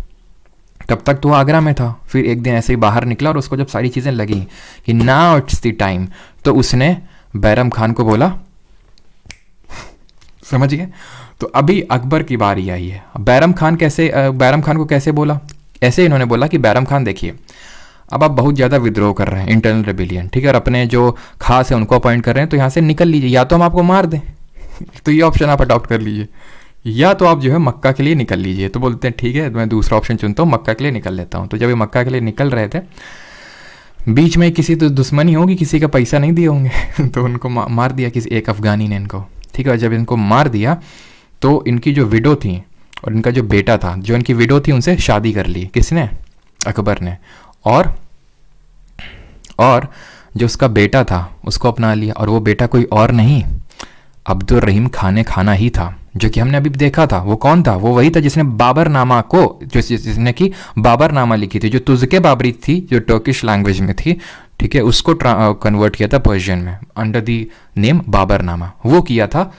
तब तक तो आगरा में था। फिर एक दिन ऐसे ही बाहर निकला और उसको जब सारी चीज़ें लगी कि नाउ इट्स द टाइम, तो उसने बैरम खान को बोला, समझिए। तो अभी अकबर की बारी आई है। बैरम खान को कैसे बोला, ऐसे इन्होंने बोला कि बैरम खान देखिए, अब आप बहुत ज़्यादा विद्रोह कर रहे हैं, इंटरनल रेबिलियन, ठीक है, और अपने जो खास है उनको अपॉइंट कर रहे हैं, तो यहाँ से निकल लीजिए, या तो हम आपको मार दें, तो ये ऑप्शन आप अडॉप्ट कर लीजिए, या तो आप जो है मक्का के लिए निकल लीजिए। तो बोलते हैं ठीक है, मैं दूसरा ऑप्शन चुनता हूँ, मक्का के लिए निकल लेता हूँ। तो जब ये मक्का के लिए निकल रहे थे, बीच में किसी तो दुश्मनी होगी, किसी का पैसा नहीं दिए होंगे तो उनको मार दिया किसी एक अफगानी ने इनको, ठीक है। और जब इनको मार दिया तो इनकी जो विडो थी और इनका जो बेटा था, जो इनकी विडो थी, उनसे शादी कर ली, किसने, अकबर ने। और जो उसका बेटा था उसको अपना लिया, और वो बेटा कोई और नहीं, अब्दुल रहीम खाने खाना ही था, जो कि हमने अभी देखा था। वो कौन था? वो वही था जिसने बाबरनामा को, जिसने कि बाबरनामा लिखी थी, जो तुज़के बाबरी थी, जो टर्किश लैंग्वेज में थी, ठीक है, उसको कन्वर्ट किया था पर्शियन में अंडर द नेम बाबरनामा। वो किया था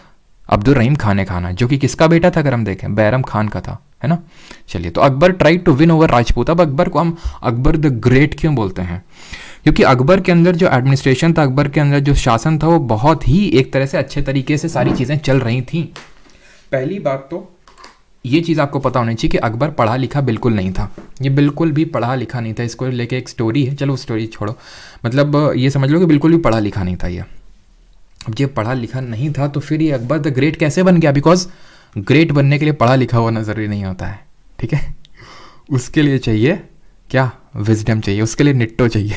अब्दुल रहीम खाने खाना, जो कि किसका बेटा था अगर हम देखें, बैरम खान का था, है ना। चलिए, तो Akbar try to win over Rajput. अब अकबर को हम अकबर द ग्रेट क्यों बोलते हैं? क्योंकि अकबर के अंदर जो एडमिनिस्ट्रेशन था, अकबर के अंदर जो शासन था, वो बहुत ही एक तरह से अच्छे तरीके से सारी चीज़ें चल रही थी। पहली बात तो ये चीज़ आपको पता होनी चाहिए कि अकबर पढ़ा लिखा बिल्कुल नहीं था। ये बिल्कुल भी पढ़ा लिखा नहीं था। इसको लेके एक स्टोरी है, चलो स्टोरी छोड़ो, मतलब ये समझ लो कि बिल्कुल भी पढ़ा लिखा नहीं था ये। अब ये पढ़ा लिखा नहीं था तो फिर ये अकबर द ग्रेट कैसे बन गया? बिकॉज ग्रेट बनने के लिए पढ़ा लिखा होना ज़रूरी नहीं होता है, ठीक है। उसके लिए चाहिए क्या? विजडम चाहिए, उसके लिए निट्टो चाहिए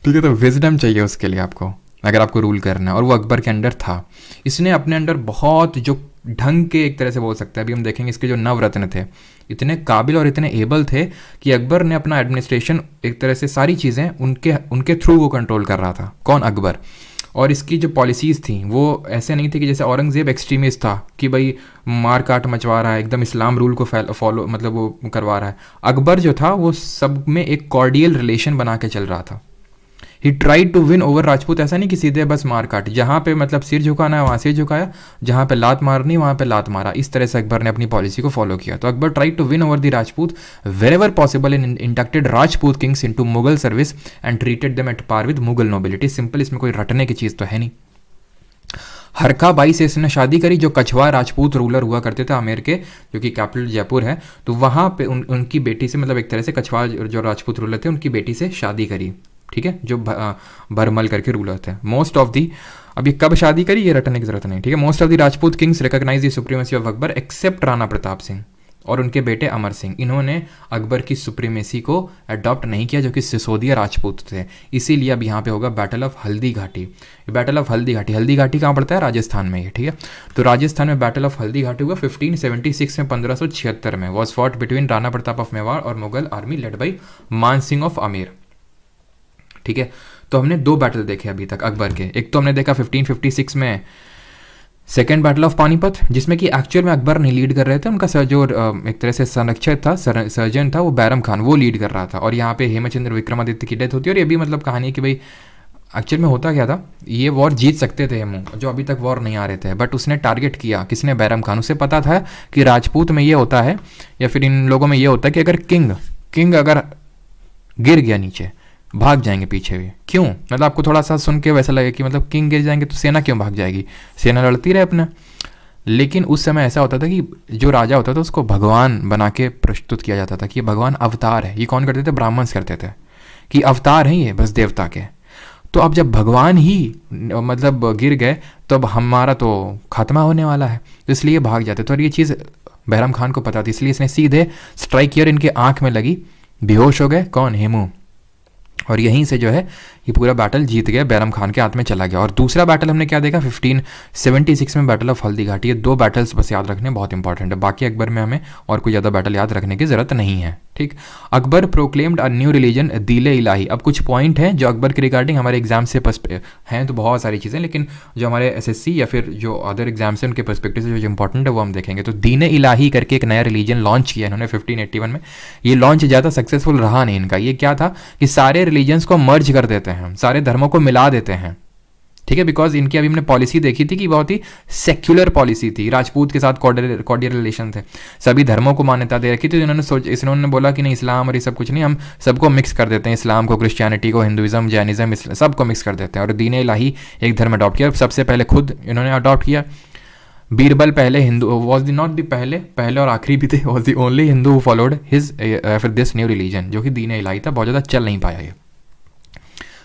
ठीक है। तो विजडम चाहिए उसके लिए आपको, अगर आपको रूल करना है, और वो अकबर के अंडर था। इसने अपने अंडर बहुत जो ढंग के, एक तरह से बोल सकते हैं, अभी हम देखेंगे इसके जो नवरत्न थे, इतने काबिल और इतने एबल थे कि अकबर ने अपना एडमिनिस्ट्रेशन एक तरह से सारी चीज़ें उनके थ्रू वो कंट्रोल कर रहा था। कौन? अकबर। और इसकी जो पॉलिसीज़ थी वो ऐसे नहीं थी कि जैसे औरंगज़ेब एक्सट्रीमिस्ट था कि भाई मार काट मचवा रहा है, एकदम इस्लाम रूल को फॉलो, मतलब वो करवा रहा है। अकबर जो था वो सब में एक कॉर्डियल रिलेशन बना के चल रहा था। He tried to win over Rajput. ऐसा नहीं कि सीधे बस मार काट, जहाँ पे मतलब सिर झुकाना है वहाँ सिर झुकाया, जहाँ पे लात मारनी वहाँ पे लात मारा। इस तरह से अकबर ने अपनी पॉलिसी को फॉलो किया। तो Akbar tried to win over the Rajput wherever possible in inducted Rajput kings into Mughal service and treated them at par with Mughal nobility. Simple, इसमें कोई रटने की चीज़ तो है नहीं। हरका बाई से इसने शादी करी, जो कछवा राजपूत रूलर हुआ करते थे आमेर के, जो कि कैपिटल जयपुर है। तो वहाँ पे उनकी बेटी से, मतलब एक तरह से कछवा जो राजपूत रूलर थे उनकी बेटी से शादी करी, ठीक है, जो भरमल करके रूलर थे। मोस्ट ऑफ दी, अब ये कब शादी करी ये रटने की जरूरत नहीं, ठीक है। Most of the Rajput kings recognise the supremacy of Akbar except Rana Pratap Singh और उनके बेटे अमर सिंह। इन्होंने अकबर की सुप्रीमेसी को अडॉप्ट नहीं किया, जो कि सिसोदिया राजपूत थे। इसीलिए अब यहाँ पे होगा battle of Haldi Ghati. Battle of Haldi Ghati, Haldi Ghati कहाँ पड़ता है? राजस्थान में, ये ठीक है। तो राजस्थान में बैटल ऑफ हल्दी घाटी हुआ 1576 में, 1576 में। Was fought between Rana Pratap of Mewar और मुगल आर्मी लेड बाई मान सिंह ऑफ आमेर, ठीक है। तो हमने दो बैटल देखे अभी तक अकबर के। एक तो हमने देखा 1556 में सेकेंड बैटल ऑफ पानीपत, जिसमें कि एक्चुअल में अकबर नहीं लीड कर रहे थे, उनका जो एक तरह से संरक्षक था, सर्जन था, वो बैरम खान, वो लीड कर रहा था। और यहाँ पे हेमचंद्र विक्रमादित्य की डेथ होती है। और ये भी मतलब कहानी कि भाई एक्चुअल में होता क्या था, ये वॉर जीत सकते थे हेमू, जो अभी तक वॉर नहीं आ रहे थे, बट उसने टारगेट किया, किसने? बैरम खान। उसे पता था कि राजपूत में ये होता है, या फिर इन लोगों में ये होता है कि अगर किंग अगर गिर गया नीचे, भाग जाएंगे पीछे भी। क्यों? मतलब आपको थोड़ा सा सुन के वैसा लगे कि मतलब किंग गिर जाएंगे तो सेना क्यों भाग जाएगी? सेना लड़ती रहे अपने। लेकिन उस समय ऐसा होता था कि जो राजा होता था उसको भगवान बना के प्रस्तुत किया जाता था कि ये भगवान अवतार है। ये कौन करते थे? ब्राह्मण्स करते थे कि अवतार हैं ये बस देवता के। तो अब जब भगवान ही मतलब गिर गए तो अब हमारा तो खात्मा होने वाला है, तो इसलिए भाग जाते थे। और ये चीज़ बैरम खान को पता थी, इसलिए इसने सीधे स्ट्राइक किया, इनके आँख में लगी, बेहोश हो गए। कौन? हेमू। और यहीं से जो है ये पूरा बैटल जीत गया, बैरम खान के हाथ में चला गया। और दूसरा बैटल हमने क्या देखा? 1576 में बैटल ऑफ हल्दी घाटी। ये दो बैटल्स बस याद रखने बहुत इंपॉर्टेंट है। बाकी अकबर में हमें और कोई ज़्यादा बैटल याद रखने की ज़रूरत नहीं है, ठीक। Akbar proclaimed a new religion दीले इलाही। अब कुछ पॉइंट हैं जो अकबर के रिगार्डिंग हमारे एग्जाम से हैं, तो बहुत सारी चीज़ें, लेकिन जो हमारे SSC या फिर जो अदर एग्जाम्स हैं उनके पर्सपेक्टिव से जो इंपॉर्टेंट है वो हम देखेंगे। तो दीन इलाही करके एक नया रिलीजन लॉन्च किया इन्होंने 1581 में। ये लॉन्च ज़्यादा सक्सेसफुल रहा नहीं इनका। ये क्या था कि सारे रिलीजन्स को मर्ज कर देते हैं, सारे धर्मों को मिला देते हैं, ठीक है। बिकॉज इनकी अभी हमने पॉलिसी देखी थी कि बहुत ही सेक्युलर पॉलिसी थी, राजपूत के साथ कॉर्डियल रिलेशन थे, सभी धर्मों को मान्यता दे रखी थी। इन्होंने बोला कि नहीं, इस्लाम और ये सब कुछ नहीं, हम सबको मिक्स कर देते हैं, इस्लाम को, क्रिश्चियनिटी को, हिंदुइज्म, जैनिज्म, सबको मिक्स कर देते हैं। और दीन इलाही एक धर्म अडॉप्ट किया, सबसे पहले खुद इन्होंने अडॉप्ट किया। बीरबल पहले Hindu was the not the पहले और आखिरी भी थे, was the only Hindu who followed his फिर दिस न्यू रिलीजन, जो कि दीन इलाही था। बहुत ज़्यादा चल नहीं पाया ये,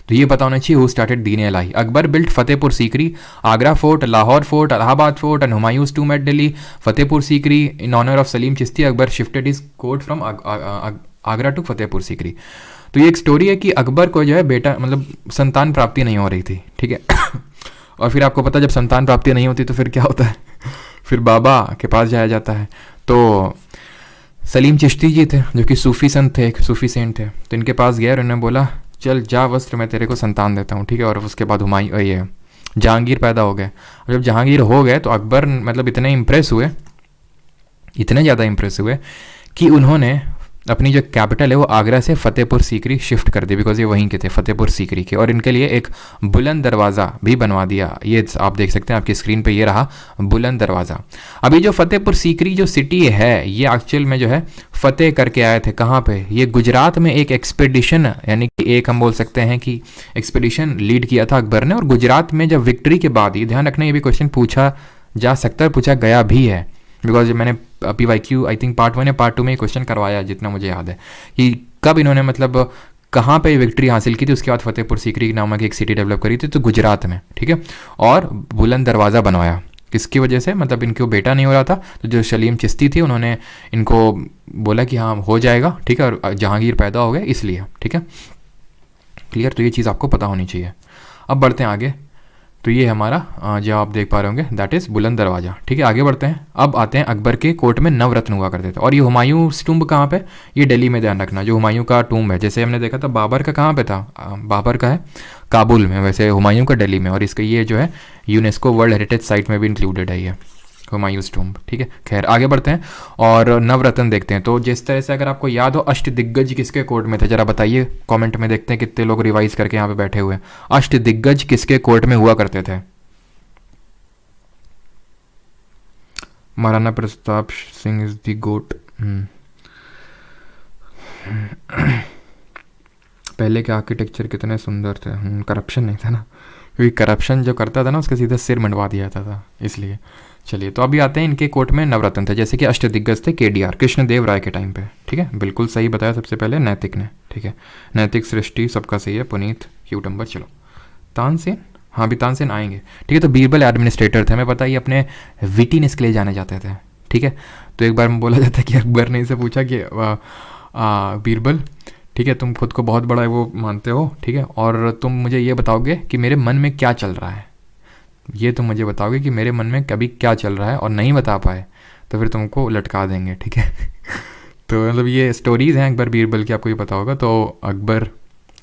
तो ये पता होना चाहिए who started Din Ilahi. Akbar built Fatehpur Sikri, Agra fort, Lahore fort, Allahabad fort and Humayun's टू at Delhi. Fatehpur Sikri in honour of Salim Chishti, Akbar shifted his court from Agra to Fatehpur Sikri. तो ये एक स्टोरी है कि अकबर को जो है बेटा मतलब संतान प्राप्ति नहीं हो रही थी, ठीक है और फिर आपको पता जब संतान प्राप्ति नहीं होती तो फिर क्या होता है, फिर बाबा के पास जाया जाता है। तो सलीम चिश्ती जी थे जो कि सूफी संत थे, एक सूफी सेंट थे, तो इनके पास गया और इन्होंने बोला चल जा वस्त्र मैं तेरे को संतान देता हूँ, ठीक है। और उसके बाद ये जहांगीर पैदा हो गए। अब जब जहांगीर हो गए तो अकबर मतलब इतने इम्प्रेस हुए, इतने ज़्यादा इम्प्रेस हुए कि उन्होंने अपनी जो कैपिटल है वो आगरा से फ़तेहपुर सीकरी शिफ्ट कर दी, बिकॉज ये वहीं के थे, फ़तेहपुर सीकरी के। और इनके लिए एक बुलंद दरवाज़ा भी बनवा दिया। ये आप देख सकते हैं आपकी स्क्रीन पे, ये रहा बुलंद दरवाज़ा। अभी जो फ़तेहपुर सीकरी जो सिटी है ये एक्चुअल में जो है फ़तेह करके आए थे। कहाँ पे? ये गुजरात में एक एक्सपेडिशन, यानी कि एक हम बोल सकते हैं कि एक्सपेडिशन लीड किया था अकबर ने। और गुजरात में जब विक्ट्री के बाद, ये ध्यान रखना ये भी क्वेश्चन पूछा जा सकता है, पूछा गया भी है, बिकॉज मैंने PYQ आई थिंक पार्ट 1 या पार्ट 2 में ये क्वेश्चन करवाया जितना मुझे याद है, कि कब इन्होंने मतलब कहाँ पे विक्ट्री हासिल की थी, उसके बाद फतेहपुर सीकरी नामक एक सिटी डेवलप करी थी, तो गुजरात में, ठीक है। और बुलंद दरवाज़ा बनवाया, किसकी वजह से? मतलब इनको बेटा नहीं हो रहा था, तो जो सलीम चिश्ती थी उन्होंने इनको बोला कि हाँ हो जाएगा, ठीक है, और जहांगीर पैदा हो गए इसलिए, ठीक है, क्लियर। तो ये चीज़ आपको पता होनी चाहिए। अब बढ़ते हैं आगे। तो ये हमारा जो आप देख पा रहे होंगे दैट इज़ बुलंद दरवाज़ा, ठीक है। आगे बढ़ते हैं। अब आते हैं अकबर के कोर्ट में नवरत्न हुआ करते थे। और ये हुमायूं टूम्ब कहाँ पे? ये दिल्ली में, ध्यान रखना। जो हुमायूं का टूम्ब है, जैसे हमने देखा था बाबर का कहाँ पे था, बाबर का है काबुल में, वैसे हुमायूं का दिल्ली में। और इसका ये जो है यूनेस्को वर्ल्ड हेरिटेज साइट में भी इंक्लूडेड है ये हुमायूं टूम्ब, ठीक है। खैर आगे बढ़ते हैं और नवरत्न देखते हैं। तो जिस तरह से अगर आपको याद हो, अष्ट दिग्गज किसके कोर्ट में थे, जरा बताइए कमेंट में, देखते हैं कितने लोग रिवाइज करके यहाँ पे बैठे हुए हैं। अष्ट दिग्गज किसके कोर्ट में हुआ करते थे? महाराणा प्रताप सिंह इज द गोट। पहले के आर्किटेक्चर कितने सुंदर थे। करप्शन नहीं था ना, क्योंकि करप्शन जो करता था ना उसके सीधा सिर मंडवा दिया जाता था, इसलिए। चलिए, तो अभी आते हैं इनके कोर्ट में नवरत्न थे। जैसे कि अष्टदिग्गज थे KDR, कृष्णदेव राय के टाइम पे, ठीक है, बिल्कुल सही बताया सबसे पहले नैतिक ने, ठीक है। नैतिक, सृष्टि, सबका सही है, पुनीत, क्यूटम्बर। चलो, तानसेन, हाँ भी तानसेन आएंगे, ठीक है। तो बीरबल एडमिनिस्ट्रेटर थे, हमें पता ही अपने विटीनेस के लिए जाने जाते थे, ठीक है। तो एक बार में बोला जाता है कि अकबर ने इसे पूछा कि बीरबल, ठीक है, तुम खुद को बहुत बड़ा वो मानते हो, ठीक है, और तुम मुझे ये बताओगे कि मेरे मन में क्या चल रहा है, ये तुम मुझे बताओगे कि मेरे मन में कभी क्या चल रहा है, और नहीं बता पाए तो फिर तुमको लटका देंगे, ठीक है। तो मतलब ये स्टोरीज़ हैं अकबर बीरबल की, आपको ये पता होगा। तो अकबर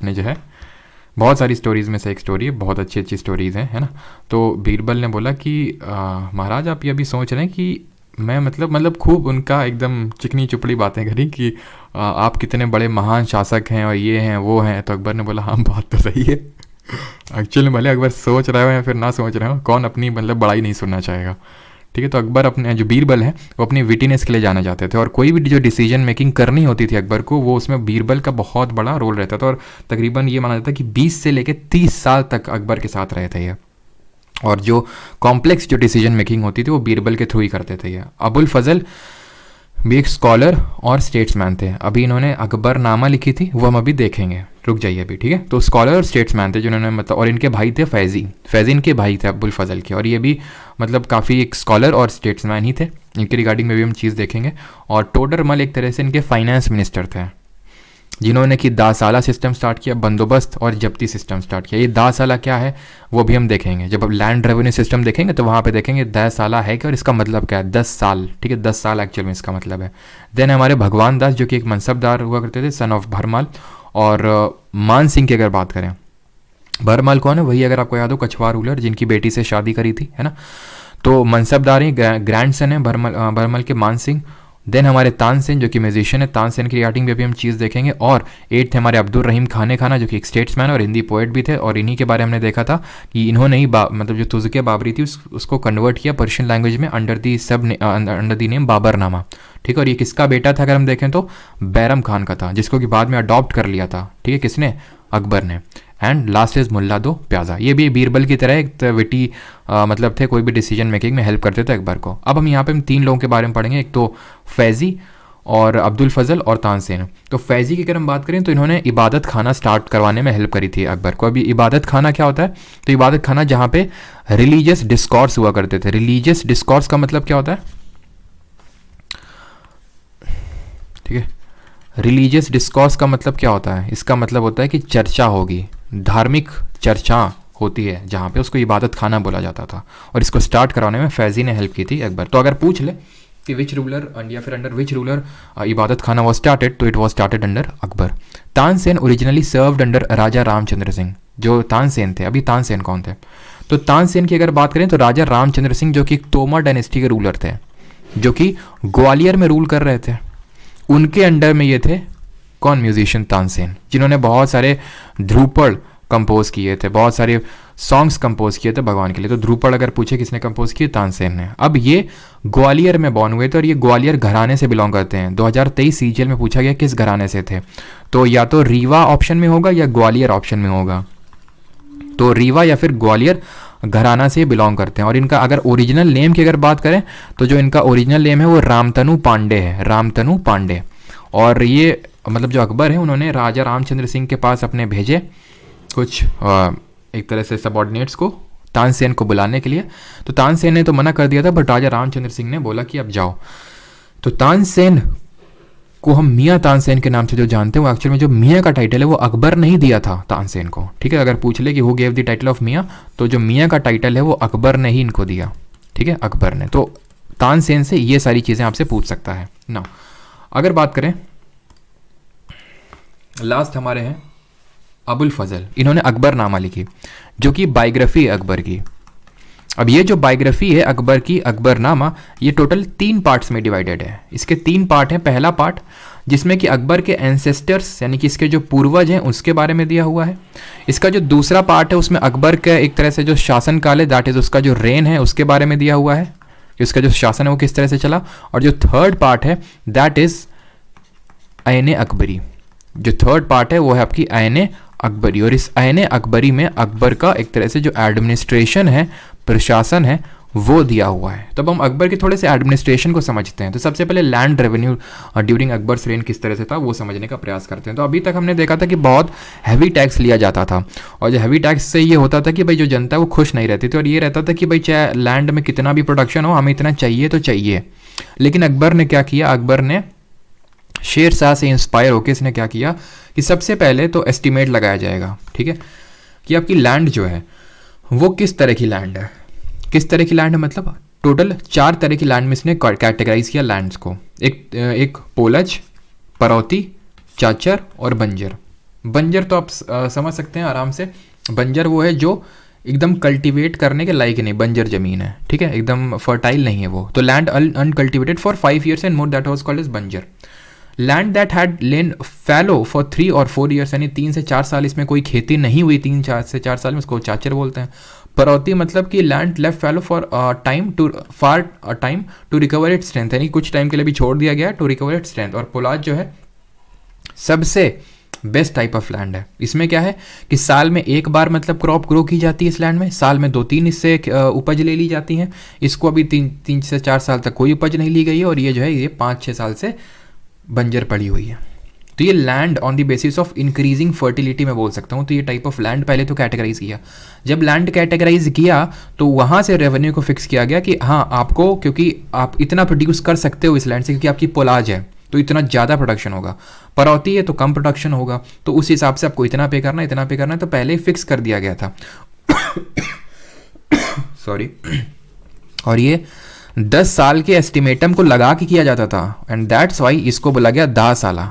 ने जो है बहुत सारी स्टोरीज़ में से एक स्टोरी है, बहुत अच्छी अच्छी स्टोरीज़ हैं, है ना। तो बीरबल ने बोला कि महाराज आप ये अभी सोच रहे हैं कि मैं मतलब खूब उनका एकदम चिकनी चुपड़ी बातें करी कि आप कितने बड़े महान शासक हैं और ये हैं वो हैं। तो अकबर ने बोला हाँ बात तो सही है। एक्चुअली भले अकबर सोच रहे हो या फिर ना सोच रहे हो, कौन अपनी मतलब बड़ाई नहीं सुनना चाहेगा, ठीक है। तो अकबर अपने जो बीरबल हैं वो अपनी विटीनेस के लिए जाने जाते थे, और कोई भी जो डिसीजन मेकिंग करनी होती थी अकबर को, वो उसमें बीरबल का बहुत बड़ा रोल रहता था। और तकरीबन ये माना जाता है कि 20 से लेकर 30 साल तक अकबर के साथ रहे थे ये, और जो कॉम्प्लेक्स जो डिसीजन मेकिंग होती थी वो बीरबल के थ्रू ही करते थे ये। अबुल फजल भी एक स्कॉलर और स्टेट्समैन थे। अभी इन्होंने अकबरनामा लिखी थी, वो हम अभी देखेंगे, रुक जाइए अभी, ठीक है। तो स्कॉलर और स्टेट्समैन थे जिन्होंने मतलब, और इनके भाई थे फैज़ी इनके भाई थे अबुल फजल के, और ये भी मतलब काफ़ी एक स्कॉलर और स्टेट्समैन ही थे। इनके रिगार्डिंग में भी हम चीज़ देखेंगे। और टोडरमल एक तरह से इनके फाइनेंस मिनिस्टर थे, जिन्होंने कि दासाला सिस्टम स्टार्ट किया, बंदोबस्त और जब्ती सिस्टम स्टार्ट किया। ये दासाला क्या है वो भी हम देखेंगे, जब अब लैंड रेवेन्यू सिस्टम देखेंगे तो वहाँ पे देखेंगे दासाला है क्या और इसका मतलब क्या है, 10 साल, ठीक है, 10 साल एक्चुअल में इसका मतलब है। देन हमारे भगवान दास जो कि एक मनसबदार हुआ करते थे, सन ऑफ भरमाल। और मान सिंह की अगर बात करें, भरमाल कौन है? वही अगर आपको याद हो कछवार रूलर जिनकी बेटी से शादी करी थी, है ना। तो मनसबदार ही ग्रैंड सन है भरमल के मान सिंह। देन हमारे तानसेन जो कि म्यूजिशियन है, तानसेन की रिगार्डिंग भी अभी हम चीज़ देखेंगे। और 8 थे हमारे अब्दुल रहीम खाना जो कि एक स्टेट्समैन और हिंदी पोएट भी थे, और इन्हीं के बारे में हमने देखा था कि इन्होंने ही मतलब जो तुज़के बाबरी थी उसको कन्वर्ट किया पर्शियन लैंग्वेज में अंडर दी नेम बाबरनामा, ठीक है। और ये किसका बेटा था अगर हम देखें तो बैरम खान का था, जिसको कि बाद में अडॉप्ट कर लिया था, ठीक है, किसने? अकबर ने। एंड लास्ट इज मुल्ला दो प्याजा, ये भी बीरबल की तरह एक विटी मतलब थे, कोई भी डिसीजन मेकिंग में हेल्प करते थे अकबर को। अब हम यहाँ पे 3 लोगों के बारे में पढ़ेंगे, एक तो फैज़ी और अब्दुल फजल और तानसेन। तो फैज़ी की अगर हम बात करें तो इन्होंने इबादत खाना स्टार्ट करवाने में हेल्प करी थी अकबर को। अभी इबादत खाना क्या होता है? तो इबादत खाना जहाँ पे रिलीजियस डिस्कॉर्स हुआ करते थे। रिलीजियस डिस्कॉर्स का मतलब क्या होता है? ठीक है, रिलीजियस डिस्कॉर्स का मतलब क्या होता है? इसका मतलब होता है कि चर्चा होगी, धार्मिक चर्चा होती है जहाँ पे, उसको इबादत खाना बोला जाता था। और इसको स्टार्ट कराने में फैज़ी ने हेल्प की थी अकबर। तो अगर पूछ ले कि विच रूलर या फिर under which ruler Ibadat Khana was started, तो it was started under Akbar. Tansen originally served under Raja Ramchandra Singh. जो तानसेन थे, अभी तानसेन कौन थे? तो तानसेन की अगर बात करें तो राजा रामचंद्र सिंह जो कि एक तोमर डायनेस्टी के रूलर थे, जो कि ग्वालियर में रूल कर रहे थे, उनके अंडर में ये थे कौन, म्यूजिशियन तानसेन, जिन्होंने बहुत सारे ध्रुपद कंपोज किए थे, बहुत सारे सॉन्ग्स कंपोज किए थे भगवान के लिए। तो ध्रुपद अगर पूछे किसने कंपोज किए, तानसेन ने। अब ये ग्वालियर में बॉर्न हुए थे और ये ग्वालियर घराने से बिलोंग करते हैं। 2023 सीजीएल में पूछा गया किस घराने से थे, तो या तो रीवा ऑप्शन में होगा या ग्वालियर ऑप्शन में होगा। तो रीवा या फिर ग्वालियर घराना से बिलोंग करते हैं। और इनका अगर ओरिजिनल नेम की अगर बात करें तो जो इनका ओरिजिनल नेम है वो रामतनु पांडे है, रामतनु पांडे। और ये मतलब जो अकबर है उन्होंने राजा रामचंद्र सिंह के पास अपने भेजे कुछ एक तरह से सबॉर्डिनेट्स को तानसेन को बुलाने के लिए। तो तानसेन ने तो मना कर दिया था, बट राजा रामचंद्र सिंह ने बोला कि अब जाओ। तो तानसेन को हम मियाँ तानसेन के नाम से जो जानते हैं, वो एक्चुअल में जो मियाँ का टाइटल है वो अकबर ने ही दिया था तानसेन को, ठीक है। अगर पूछ ले कि who gave the title of मियाँ, तो जो मियाँ का टाइटल है वो अकबर ने ही इनको दिया, ठीक है, अकबर ने। तो तानसेन से ये सारी चीज़ें आपसे पूछ सकता है ना। अगर बात करें लास्ट हमारे हैं अबुल फजल, इन्होंने अकबरनामा लिखी जो कि बायोग्राफी है अकबर की। अब ये जो बायोग्राफी है अकबर की, अकबरनामा, ये टोटल 3 पार्ट्स में डिवाइडेड है। इसके 3 पार्ट हैं। पहला पार्ट जिसमें कि अकबर के एंसेस्टर्स यानी कि इसके जो पूर्वज हैं उसके बारे में दिया हुआ है। इसका जो दूसरा पार्ट है उसमें अकबर का एक तरह से जो शासनकाल है, दैट इज़ उसका जो रेन है उसके बारे में दिया हुआ है, उसका जो शासन है वो किस तरह से चला। और जो थर्ड पार्ट है दैट इज़ आयन अकबरी। जो थर्ड पार्ट है वो है आपकी आयन अकबरी। और इस आयन अकबरी में अकबर का एक तरह से जो एडमिनिस्ट्रेशन है, प्रशासन है, वो दिया हुआ है। तब हम अकबर के थोड़े से एडमिनिस्ट्रेशन को समझते हैं। तो सबसे पहले land revenue during Akbar's rain किस तरह से था वो समझने का प्रयास करते हैं। तो अभी तक हमने देखा था कि बहुत हैवी टैक्स लिया जाता था, और जो हैवी टैक्स से ये होता था कि भाई जो जनता है वो खुश नहीं रहती थी, और ये रहता था कि भाई चाहे लैंड में कितना भी प्रोडक्शन हो, हमें इतना चाहिए तो चाहिए। लेकिन अकबर ने क्या किया, अकबर ने शेर शाह से इंस्पायर होकर इसने क्या किया कि सबसे पहले तो एस्टिमेट लगाया जाएगा, ठीक है, कि आपकी लैंड जो है वो किस तरह की लैंड है। किस तरह की लैंड है मतलब टोटल 4 तरह की लैंड में इसने कैटेगराइज किया लैंड्स को। एक पोलज, परौती, चाचर और बंजर। बंजर तो आप समझ सकते हैं आराम से, बंजर वो है जो एकदम कल्टीवेट करने के लायक नहीं, बंजर जमीन है, ठीक है, एकदम फर्टाइल नहीं है वो। तो land uncultivated for 5 years and more, that was called as banjar. Land that had lain fallow for 3 or 4 years, यानी 3 से 4 साल इसमें कोई खेती नहीं हुई, 3 से 4 साल में, उसको चाचर बोलते हैं। परौती मतलब कि land left fallow for time to recover it strength, यानी कुछ टाइम के लिए भी छोड़ दिया गया टू रिकवर इट स्ट्रेंथ। और पोलाज जो है सबसे बेस्ट टाइप ऑफ लैंड है। इसमें क्या है कि साल में एक बार मतलब क्रॉप ग्रो की जाती है इस लैंड में, साल में 2-3 इससे उपज ले ली जाती हैं। इसको अभी 3 से 4 साल तक कोई उपज नहीं ली गई है, और ये जो है ये 5-6 साल से बंजर पड़ी हुई है। तो ये land on the basis of increasing fertility मैं बोल सकता हूँ। तो ये टाइप ऑफ लैंड पहले तो कैटेगराइज किया। जब लैंड कैटेगराइज किया तो वहाँ से रेवेन्यू को फिक्स किया गया कि हाँ आपको, क्योंकि आप इतना प्रोड्यूस कर सकते हो इस लैंड से, क्योंकि आपकी पोलाज है तो इतना ज़्यादा प्रोडक्शन होगा, परौती है तो कम प्रोडक्शन होगा, तो उस हिसाब से आपको इतना पे करना, इतना पे करना है, तो पहले ही फिक्स कर दिया गया था। सॉरी। और ये 10 साल के एस्टिमेटम को लगा के किया जाता था, एंड दैट्स वाई इसको बोला गया दा साला,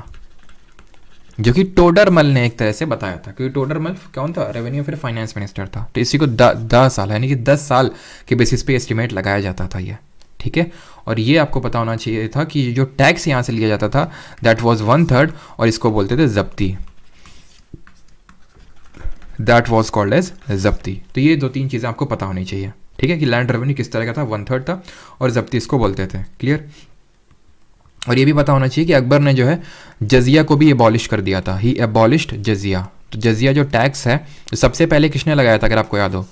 जो कि टोडरमल ने एक तरह से बताया था, क्योंकि टोडरमल कौन था, रेवेन्यू फिर फाइनेंस मिनिस्टर था। तो इसी को 10 साल यानी कि 10 साल के बेसिस पे एस्टिमेट लगाया जाता था ये, ठीक है। और ये आपको पता होना चाहिए था कि जो टैक्स यहाँ से लिया जाता था दैट वाज 1/3, और इसको बोलते थे जब्ती, दैट वाज कॉल्ड एज जब्ती। तो ये 2-3 चीज़ें आपको पता होनी चाहिए, ठीक है, कि लैंड रेवेन्यू किस तरह का था, 1/3 था, और जब्ती इसको बोलते थे। क्लियर। और ये भी पता होना चाहिए कि अकबर ने जो है जजिया को भी एबॉलिश कर दिया था, ही एबॉलिश्ड जजिया। तो जजिया जो टैक्स है तो सबसे पहले किसने लगाया था, अगर आपको याद हो,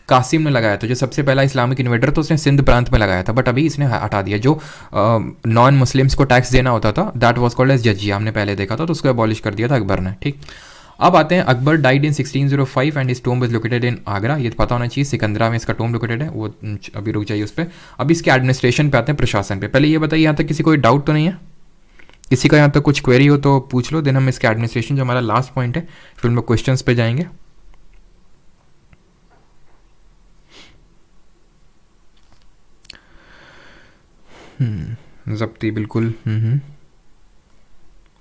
कासिम ने लगाया था। जो सबसे पहला इस्लामिक इन्वेडर तो उसने सिंध प्रांत में लगाया था, बट अभी इसने हटा दिया। जो नॉन मुस्लिम्स को टैक्स देना होता था दैट वाज कॉल्ड एज जजिया, हमने पहले देखा था, तो उसको एबॉलिश कर दिया था अकबर ने, ठीक। अब आते हैं Akbar died in 1605 and his tomb is located in Agra. ये पता होना चाहिए, सिकंदरा में इसका टोम्ब लोकेटेड है, वो अभी रुक जाइए उस पर। अब इसके एडमिनिस्ट्रेशन पे आते हैं, प्रशासन पे। पहले ये बताइए यहाँ तक किसी कोई डाउट तो नहीं है, किसी का यहाँ तक कुछ क्वेरी हो तो पूछ लो, देन हम इसके एडमिनिस्ट्रेशन जो हमारा लास्ट पॉइंट है फिर हम क्वेश्चन पे जाएंगे। जब्ती बिल्कुल,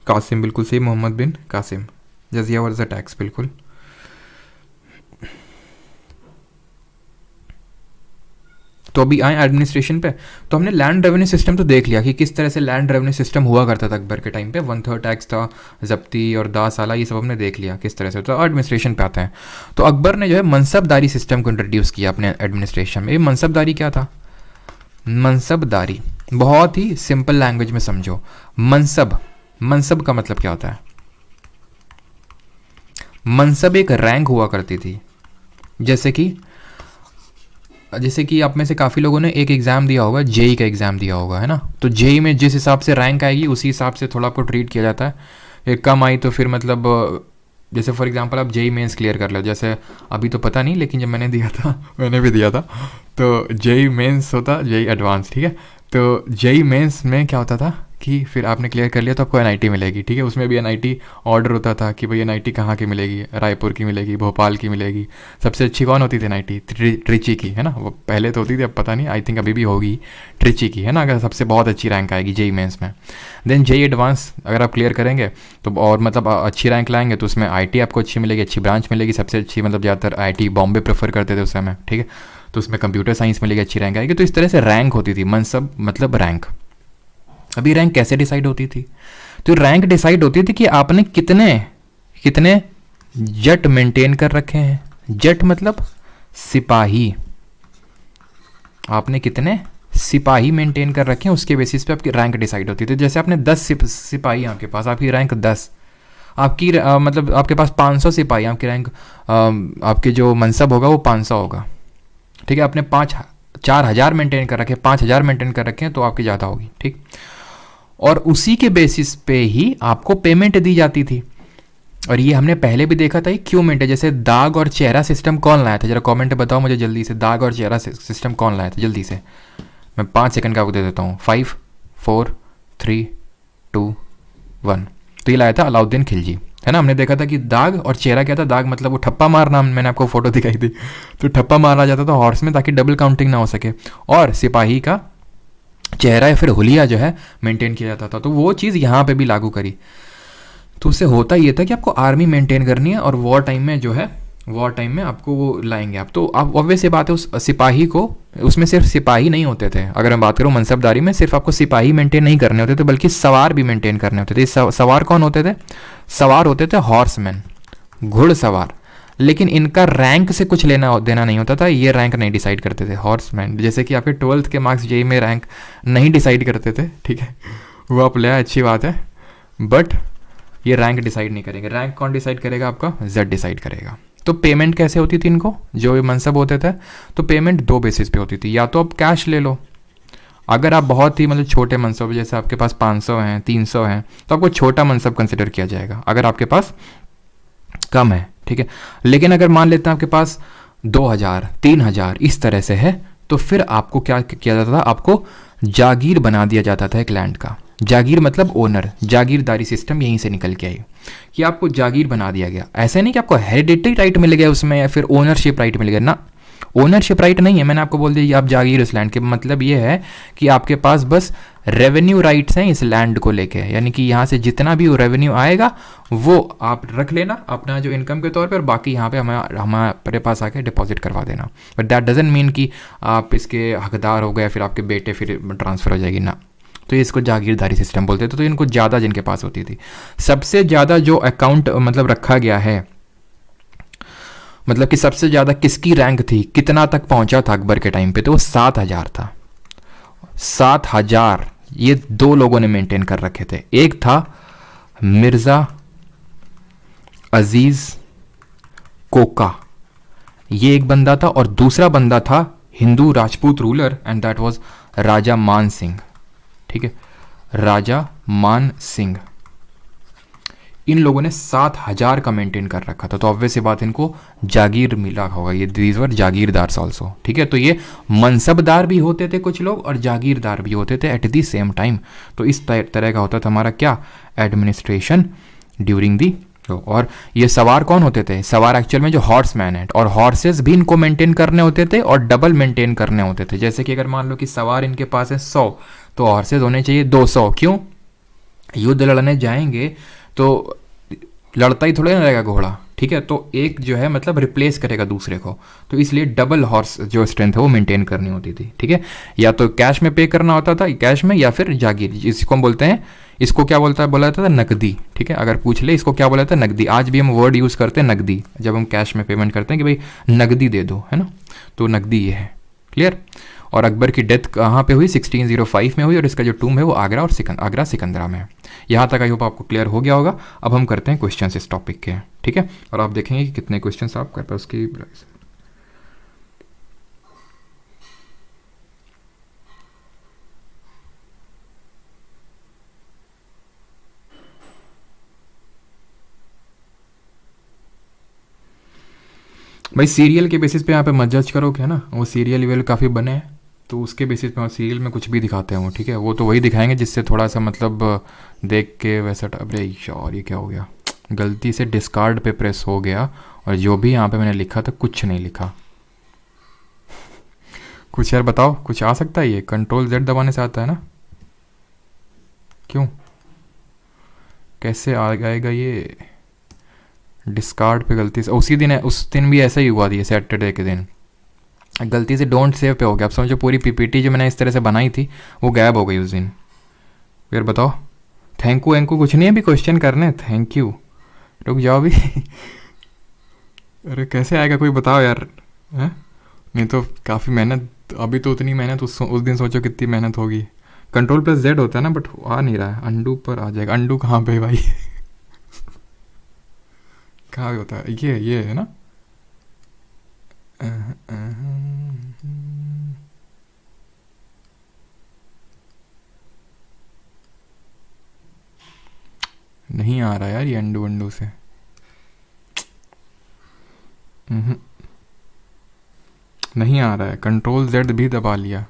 कासिम बिल्कुल सही, मोहम्मद बिन कासिम। जजिया वर्ज द टैक्स बिल्कुल। तो अभी आए एडमिनिस्ट्रेशन पे, तो हमने लैंड रेवेन्यू सिस्टम तो देख लिया कि किस तरह से लैंड रेवेन्यू सिस्टम हुआ करता था अकबर के टाइम पे, 1/3 टैक्स था, जब्ती और दासाला, ये सब हमने देख लिया किस तरह से। तो एडमिनिस्ट्रेशन पे आते हैं, तो अकबर ने जो है मनसबदारी सिस्टम को इंट्रोड्यूस किया अपने एडमिनिस्ट्रेशन में। ये मनसबदारी क्या था? मनसबदारी बहुत ही सिंपल लैंग्वेज में समझो। मनसब, मनसब का मतलब क्या होता है? मनसब एक रैंक हुआ करती थी। जैसे कि आप में से काफ़ी लोगों ने एक एग्ज़ाम दिया होगा, जेई का एग्ज़ाम दिया होगा, है ना। तो जेई में जिस हिसाब से रैंक आएगी उसी हिसाब से थोड़ा आपको ट्रीट किया जाता है। एक कम आई तो फिर मतलब जैसे फॉर एग्जांपल आप जेई मेंस क्लियर कर लो, जैसे अभी तो पता नहीं, लेकिन जब मैंने दिया था मैंने भी दिया था, तो जेई मेंस होता जेई एडवांस, ठीक है। तो जेई मेंस में क्या होता था कि फिर आपने क्लियर कर लिया तो आपको एनआईटी मिलेगी, ठीक है। उसमें भी एनआईटी ऑर्डर होता था कि भाई एनआईटी कहाँ की मिलेगी, रायपुर की मिलेगी, भोपाल की मिलेगी। सबसे अच्छी कौन होती थी एनआईटी? ट्रिची की, है ना। वो पहले तो होती थी, अब पता नहीं, आई थिंक अभी भी होगी ट्रिची की, है ना, अगर सबसे बहुत अच्छी रैंक आएगी जेई मेंस में। देन जेई एडवांस अगर आप क्लियर करेंगे तो और मतलब अच्छी रैंक लाएंगे तो उसमें आईटी आपको अच्छी मिलेगी, अच्छी ब्रांच मिलेगी। सबसे अच्छी मतलब ज़्यादातर आईटी बॉम्बे प्रेफर करते थे उस समय, ठीक है। तो उसमें कंप्यूटर साइंस मिलेगी, अच्छी रैंक आएगी। तो इस तरह से रैंक होती थी, मनसब मतलब रैंक। अभी रैंक कैसे डिसाइड होती थी? तो रैंक डिसाइड होती थी कि आपने कितने कितने जट मेंटेन कर रखे हैं। जट मतलब सिपाही, आपने कितने सिपाही मेंटेन कर रखे हैं, उसके बेसिस पे आपकी रैंक डिसाइड होती थी। जैसे आपने 10 सिपाही आपके पास, आपकी रैंक 10। आपकी मतलब आपके पास 500 सिपाही, आपकी रैंक आपके जो मनसब होगा वो 500 होगा, ठीक है। आपने 4,000 मेंटेन कर रखे, 5,000 मेंटेन कर रखे हैं तो आपकी ज़्यादा होगी, ठीक। और उसी के बेसिस पे ही आपको पेमेंट दी जाती थी। और ये हमने पहले भी देखा था, ये क्यों मेंटेन, जैसे दाग और चेहरा सिस्टम कौन लाया था? जरा कमेंट में बताओ मुझे जल्दी से, दाग और चेहरा सिस्टम कौन लाया था? जल्दी से, मैं 5 सेकंड का आपको दे देता हूँ। 5 4 3 2 1। तो ये लाया था अलाउद्दीन खिलजी, है ना। हमने देखा था कि दाग और चेहरा क्या था? दाग मतलब वो ठप्पा मारना, मैंने आपको फोटो दिखाई थी, तो ठप्पा मारा जाता था हॉर्स में ताकि डबल काउंटिंग ना हो सके। और सिपाही का चेहरा या फिर हुलिया जो है मेंटेन किया जाता था। तो वो चीज़ यहाँ पे भी लागू करी। तो उससे होता ये था कि आपको आर्मी मेंटेन करनी है और वॉर टाइम में जो है, वॉर टाइम में आपको वो लाएंगे आप। तो आप ऑब्वियस ये बात है, उस सिपाही को, उसमें सिर्फ सिपाही नहीं होते थे। अगर मैं बात करूँ मनसबदारी में, सिर्फ आपको सिपाही मेंटेन नहीं करने होते थे बल्कि सवार भी मेंटेन करने होते थे। सवार कौन होते थे? सवार होते थे हॉर्समैन, घुड़सवार। लेकिन इनका रैंक से कुछ लेना देना नहीं होता था, ये रैंक नहीं डिसाइड करते थे हॉर्समैन। जैसे कि आपके 12th के मार्क्स जेई में रैंक नहीं डिसाइड करते थे, ठीक है, वो आप ले आए, अच्छी बात है, बट ये रैंक डिसाइड नहीं करेंगे। रैंक कौन डिसाइड करेगा? आपका जेड डिसाइड करेगा। तो पेमेंट कैसे होती थी इनको, जो ये मनसब होते थे? तो पेमेंट 2 बेसिस पे होती थी। या तो आप कैश ले लो, अगर आप बहुत ही मतलब छोटे मनसब, जैसे आपके पास 500 हैं, 300 हैं, तो आपको छोटा मनसब कंसिडर किया जाएगा अगर आपके पास कम है, ठीक है। लेकिन अगर मान लेते हैं आपके पास 2,000 3,000 इस तरह से है, तो फिर आपको क्या किया जाता था? आपको जागीर बना दिया जाता था एक लैंड का। जागीर मतलब ओनर, जागीरदारी सिस्टम यहीं से निकल के आई कि आपको जागीर बना दिया गया। ऐसे नहीं कि आपको हेरिडिटरी राइट मिल गया उसमें या फिर ओनरशिप राइट मिल गया ना, ओनरशिप राइट नहीं है। मैंने आपको बोल दिया कि आप जागीर इस लैंड के, मतलब ये है कि आपके पास बस रेवेन्यू राइट्स हैं इस लैंड को लेके, यानी कि यहाँ से जितना भी रेवेन्यू आएगा वो आप रख लेना अपना जो इनकम के तौर पे, और बाकी यहाँ पे हमारे पास आके डिपॉजिट करवा देना। बट दैट डजंट मीन कि आप इसके हकदार हो गए फिर आपके बेटे फिर ट्रांसफ़र हो जाएगी ना। तो ये इसको जागीरदारी सिस्टम बोलते थे। तो इनको ज़्यादा जिनके पास होती थी, सबसे ज़्यादा जो अकाउंट मतलब रखा गया है, मतलब कि सबसे ज़्यादा किसकी रैंक थी, कितना तक पहुंचा था अकबर के टाइम पे, तो वो 7,000 था। 7,000 ये 2 लोगों ने मेंटेन कर रखे थे। एक था मिर्ज़ा अजीज कोका, ये एक बंदा था, और दूसरा बंदा था Hindu Rajput ruler and that was Raja Man Singh, ठीक है, राजा मान सिंह। इन लोगों ने 7,000 का मेंटेन कर रखा था। तो ऑब्वियस सी बात, इनको जागीर मिला होगा, ये दीज वर जागीरदार ऑल्सो, ठीक है। तो ये मनसबदार भी होते थे कुछ लोग और जागीरदार भी होते थे एट दी सेम टाइम। तो इस तरह का होता था हमारा क्या, एडमिनिस्ट्रेशन ड्यूरिंग दी। और ये सवार कौन होते थे? सवार एक्चुअल में जो हॉर्समैन है, और हॉर्सेस भी इनको मेंटेन करने होते थे और डबल मेंटेन करने होते थे। जैसे कि अगर मान लो कि सवार इनके पास है 100, तो हॉर्सेस होने चाहिए 200। क्यों? युद्ध लड़ने जाएंगे तो लड़ता ही थोड़े ना रहेगा घोड़ा, ठीक है, तो एक जो है मतलब रिप्लेस करेगा दूसरे को, तो इसलिए डबल हॉर्स जो स्ट्रेंथ है वो मेंटेन करनी होती थी। ठीक है, या तो कैश में पे करना होता था, कैश में, या फिर जागीर, इसको हम बोलते हैं, इसको क्या बोला जाता था, नकदी। ठीक है, अगर पूछ ले इसको क्या बोला जाता है, नकदी। आज भी हम वर्ड यूज़ करते हैं नकदी, जब हम कैश में पेमेंट करते हैं कि भाई नकदी दे दो, है ना, तो नकदी ये है। क्लियर। और अकबर की डेथ कहाँ पे हुई, 1605 में हुई, और इसका जो टूम है वो आगरा और आगरा सिकंदरा में है। यहाँ तक आई होप आपको क्लियर हो गया होगा। अब हम करते हैं क्वेश्चन इस टॉपिक के। ठीक है, और आप देखेंगे कि कितने क्वेश्चन आप कर पाए उसकी। भाई सीरियल के बेसिस पे यहाँ पे मत जज करो, क्या ना, वो सीरियल वेल काफ़ी बने हैं, तो उसके बेसिस पे सीरियल में कुछ भी दिखाते हैं वो। ठीक है, वो तो वही दिखाएंगे जिससे थोड़ा सा मतलब देख के वैसा। अरे यार ये क्या हो गया, गलती से डिस्कार्ड पे प्रेस हो गया, और जो भी यहाँ पे मैंने लिखा था कुछ नहीं लिखा। कुछ यार बताओ, कुछ आ सकता है ये, कंट्रोल जेड दबाने से आता है ना, क्यों, कैसे आ जाएगा ये डिस्कार्ड पे गलती से। उसी दिन है, उस दिन भी ऐसा ही हुआ था, सैटरडे के दिन गलती से डोंट सेव पे हो गया। अब समझो पूरी पीपीटी जो मैंने इस तरह से बनाई थी वो गायब हो गई उस दिन। फिर बताओ, थैंक यू एंकू कुछ नहीं है, अभी क्वेश्चन करने, थैंक यू, रुक जाओ भी। अरे कैसे आएगा कोई बताओ यार, है नहीं तो काफ़ी मेहनत, अभी तो उतनी मेहनत उस दिन सोचो कितनी मेहनत होगी। कंट्रोल प्लस जेड होता है ना, बट आ नहीं रहा है, अंडू पर आ जाएगा। अंडू कहाँ पे भाई? कहाँ होता है ये है ना, नहीं आ रहा यार ये अंडू अंडू से। नहीं आ रहा है, कंट्रोल जेड भी दबा लिया,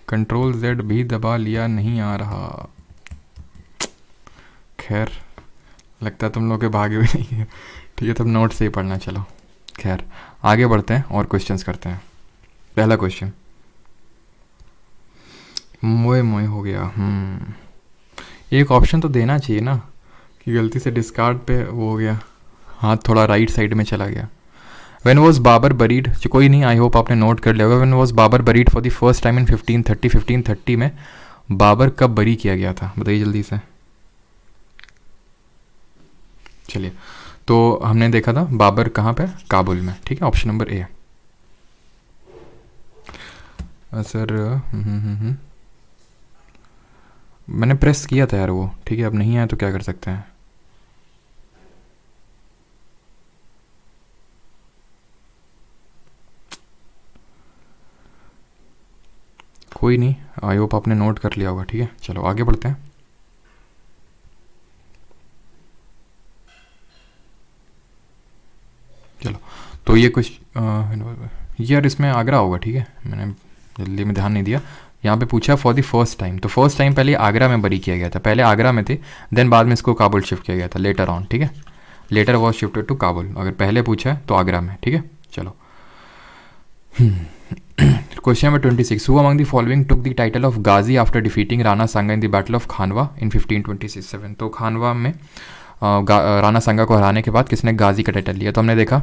कंट्रोल जेड भी दबा लिया, नहीं आ रहा। खैर लगता है तुम लोग के भाग्य भी नहीं है। ठीक है, तब नोट से ही पढ़ना। चलो खैर आगे बढ़ते हैं और क्वेश्चंस करते हैं। पहला क्वेश्चन, मोए मोए हो गया। एक ऑप्शन तो देना चाहिए ना, कि गलती से डिस्कार्ड पे वो हो गया, हाथ थोड़ा राइट साइड में चला गया। When was बाबर बरीड, कोई नहीं, आई होप आपने नोट कर लिया होगा। When was Babur buried for the first time in 1530? 1530 में बाबर कब बरी किया गया था, बताइए जल्दी से। चलिए, तो हमने देखा था बाबर कहाँ पे, काबुल में। ठीक है, ऑप्शन नंबर ए। सर मैंने प्रेस किया था यार वो। ठीक है, अब नहीं आया तो क्या कर सकते हैं। कोई नहीं, आई होप आपने नोट कर लिया होगा। ठीक है, चलो आगे बढ़ते हैं। चलो, तो ये कुछ यार इसमें आगरा होगा। ठीक है, मैंने जल्दी में ध्यान नहीं दिया। यहाँ पे पूछा फॉर द फर्स्ट टाइम, तो फर्स्ट टाइम पहले आगरा में बरी किया गया था। पहले आगरा में थे, देन बाद में इसको काबुल शिफ्ट किया गया था लेटर ऑन। ठीक है, later was shifted to Kabul. अगर पहले पूछा है तो आगरा में। ठीक है, चलो question number 26, who among the following took the title of Ghazi after defeating Rana Sanga in the battle of Khanwa in 1527? तो खानवा में राणा सांगा को हराने के बाद किसने गाजी का टाइटल लिया? तो हमने देखा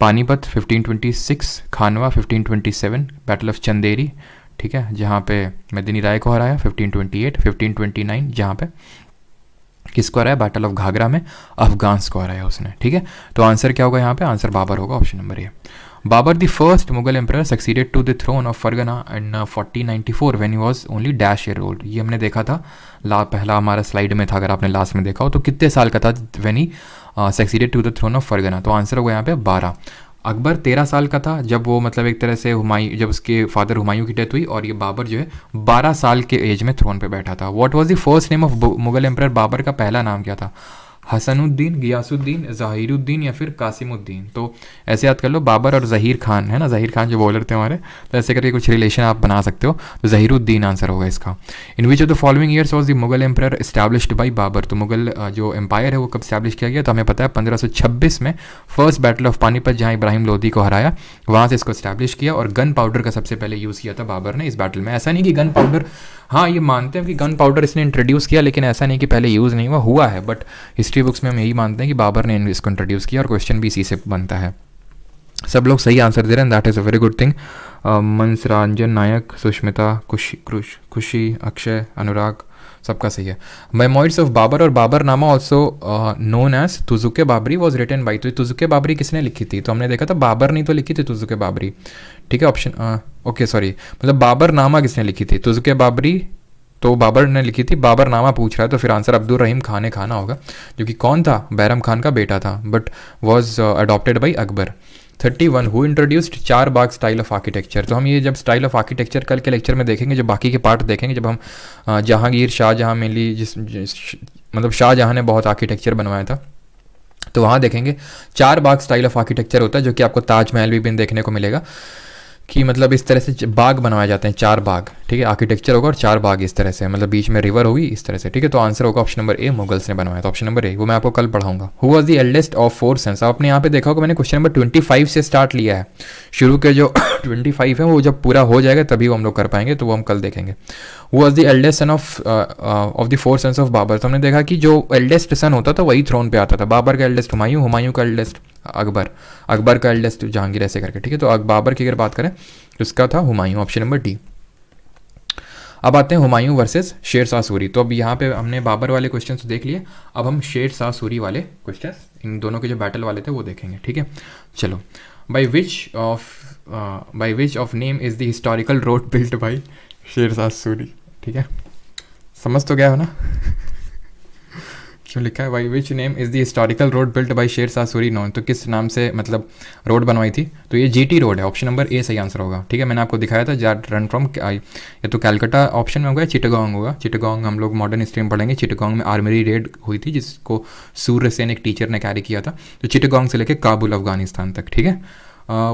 पानीपत 1526, खानवा 1527, बैटल ऑफ चंदेरी, ठीक है, जहाँ पे मेदिनी राय को हराया 1528, 1529 जहाँ पे किसको हराया, बैटल ऑफ घाघरा में अफगान्स को हराया उसने। ठीक है, तो आंसर क्या होगा यहाँ पे, आंसर बाबर होगा, option number A. Babur the first Mughal emperor succeeded to the throne of Fergana in 1494 when he was only dash year old. ये हमने देखा था पहला हमारा स्लाइड में था, अगर आपने लास्ट में देखा हो तो कितने साल का था when he succeeded to the throne of Fergana? तो आंसर होगा यहाँ पे 12। अकबर 13 साल का था जब वो मतलब एक तरह से हुमायूं, जब उसके फादर हुमायूं की डेथ हुई, और ये बाबर जो है 12 साल के एज में थ्रोन पे बैठा था। What was the first name of Mughal emperor? Babur का पहला नाम क्या था? हसनुद्दीन, गियासुद्दीन, ज़हीरुद्दीन या फिर कासिमुद्दीन? तो ऐसे याद कर लो, बाबर और ज़हीर खान, है ना, ज़हीर खान जो बॉलर थे हमारे, तो ऐसे करके कुछ रिलेशन आप बना सकते हो। तो ज़हीरुद्दीन आंसर होगा इसका। In which of the following years was the Mughal emperor established by Babur? तो मुगल जो एम्पायर है वो कब स्टैब्लिश किया गया? तो हमें पता है 1526 में फर्स्ट बैटल ऑफ पानीपत, जहाँ इब्राहिम लोदी को हराया, वहाँ से इसको स्टैब्लिश किया। और गन पाउडर का सबसे पहले यूज़ किया था बाबर ने इस बैटल में। ऐसा नहीं कि गन पाउडर हाँ, ये मानते हैं कि गन पाउडर इसने इंट्रोड्यूस किया, लेकिन ऐसा नहीं कि पहले यूज़ नहीं हुआ है, बट हिस्ट्री बुक्स में हम यही मानते हैं कि बाबर ने इसको इंट्रोड्यूस किया, और क्वेश्चन भी इसी से बनता है। सब लोग सही आंसर दे रहे हैं, that is a very good thing. Manasranjan Nayak, Sushmita, Khushi, Akshay, अनुराग, सबका सही है। मेमोइड्स ऑफ बाबर और Baburnama also known as Tuzuke Baburi was written by, तो तुजुके बाबरी किसने लिखी थी? तो हमने देखा था बाबर ने तो लिखी थी तुजुके बाबरी, ठीक है। ऑप्शन ओके सॉरी, मतलब बाबरनामा किसने लिखी थी? तुजुके बाबरी तो बाबर ने लिखी थी, बाबरनामा पूछ रहा है, तो फिर आंसर अब्दुल रहीम खान ने खाना होगा, जो कि कौन था? बैरम खान का बेटा था, but was adopted by Akbar. 31 who introduced चार बाग स्टाइल ऑफ आर्किटेक्चर। तो हम ये जब स्टाइल ऑफ आर्किटेक्चर कल के लेक्चर में देखेंगे, जब बाकी के पार्ट देखेंगे, जब हम जहांगीर शाहजहां मेनली मतलब शाहजहां ने बहुत आर्किटेक्चर बनवाया था, तो वहाँ देखेंगे चार बाग स्टाइल ऑफ आर्किटेक्चर होता है, जो कि आपको ताजमहल भी देखने को मिलेगा, कि मतलब इस तरह से बाग बनवाए जाते हैं, चार बाग, ठीक है। आर्किटेक्चर होगा और चार बाग इस तरह से, मतलब बीच में रिवर होगी इस तरह से, ठीक है। तो आंसर होगा ऑप्शन नंबर ए, मुगल्स ने बनवाया था, ऑप्शन नंबर ए, वो मैं आपको कल पढ़ाऊंगा। Who was the eldest of 4 sons? आपने यहाँ पे देखा होगा मैंने क्वेश्चन नंबर 25 से स्टार्ट लिया है, शुरू के जो 25 है वो जब पूरा हो जाएगा तभी वो हम लोग कर पाएंगे, तो वो हम कल देखेंगे। Who was the eldest son of the 4 sons of Babur? तो हमने देखा कि जो एल्डेस्ट सन होता था वही थ्रोन पे आता था। बाबर का एल्डेस्ट हुमायूं, हुमायूं का एल्डेस्ट अकबर, अकबर का एल्डेस्ट जहांगीर, ऐसे करके, ठीक है। तो बाबर की अगर बात करें तो इसका था हुमायूं, ऑप्शन नंबर डी। अब आते हैं हुमायूं वर्सेस शेर शाह सूरी। तो अब यहाँ पे हमने बाबर वाले क्वेश्चन तो देख लिए, अब हम शेर शाह सूरी वाले क्वेश्चन, इन दोनों के जो बैटल वाले थे वो देखेंगे, ठीक है। चलो, by which of name is the historical road built by शेर शाह सूरी, ठीक है। समझ तो गया हो ना क्यों लिखा है by which name is the historical road built by शेर शाह सूरी नोन? तो किस नाम से मतलब रोड बनवाई थी? तो ये जीटी रोड है, ऑप्शन नंबर ए सही आंसर होगा, ठीक है। मैंने आपको दिखाया था, जाट रन फ्रॉम, या तो कैलकाटा ऑप्शन में होगा, चिटगांग होगा। चिटगांग हम लोग मॉडर्न हिस्ट्री में पढ़ेंगे। चिटगांग में आर्मरी रेड हुई थी, जिसको सूर्य सेन एक टीचर ने कैरी किया था। तो चिटगांग से लेकर काबुल अफगानिस्तान तक, ठीक है।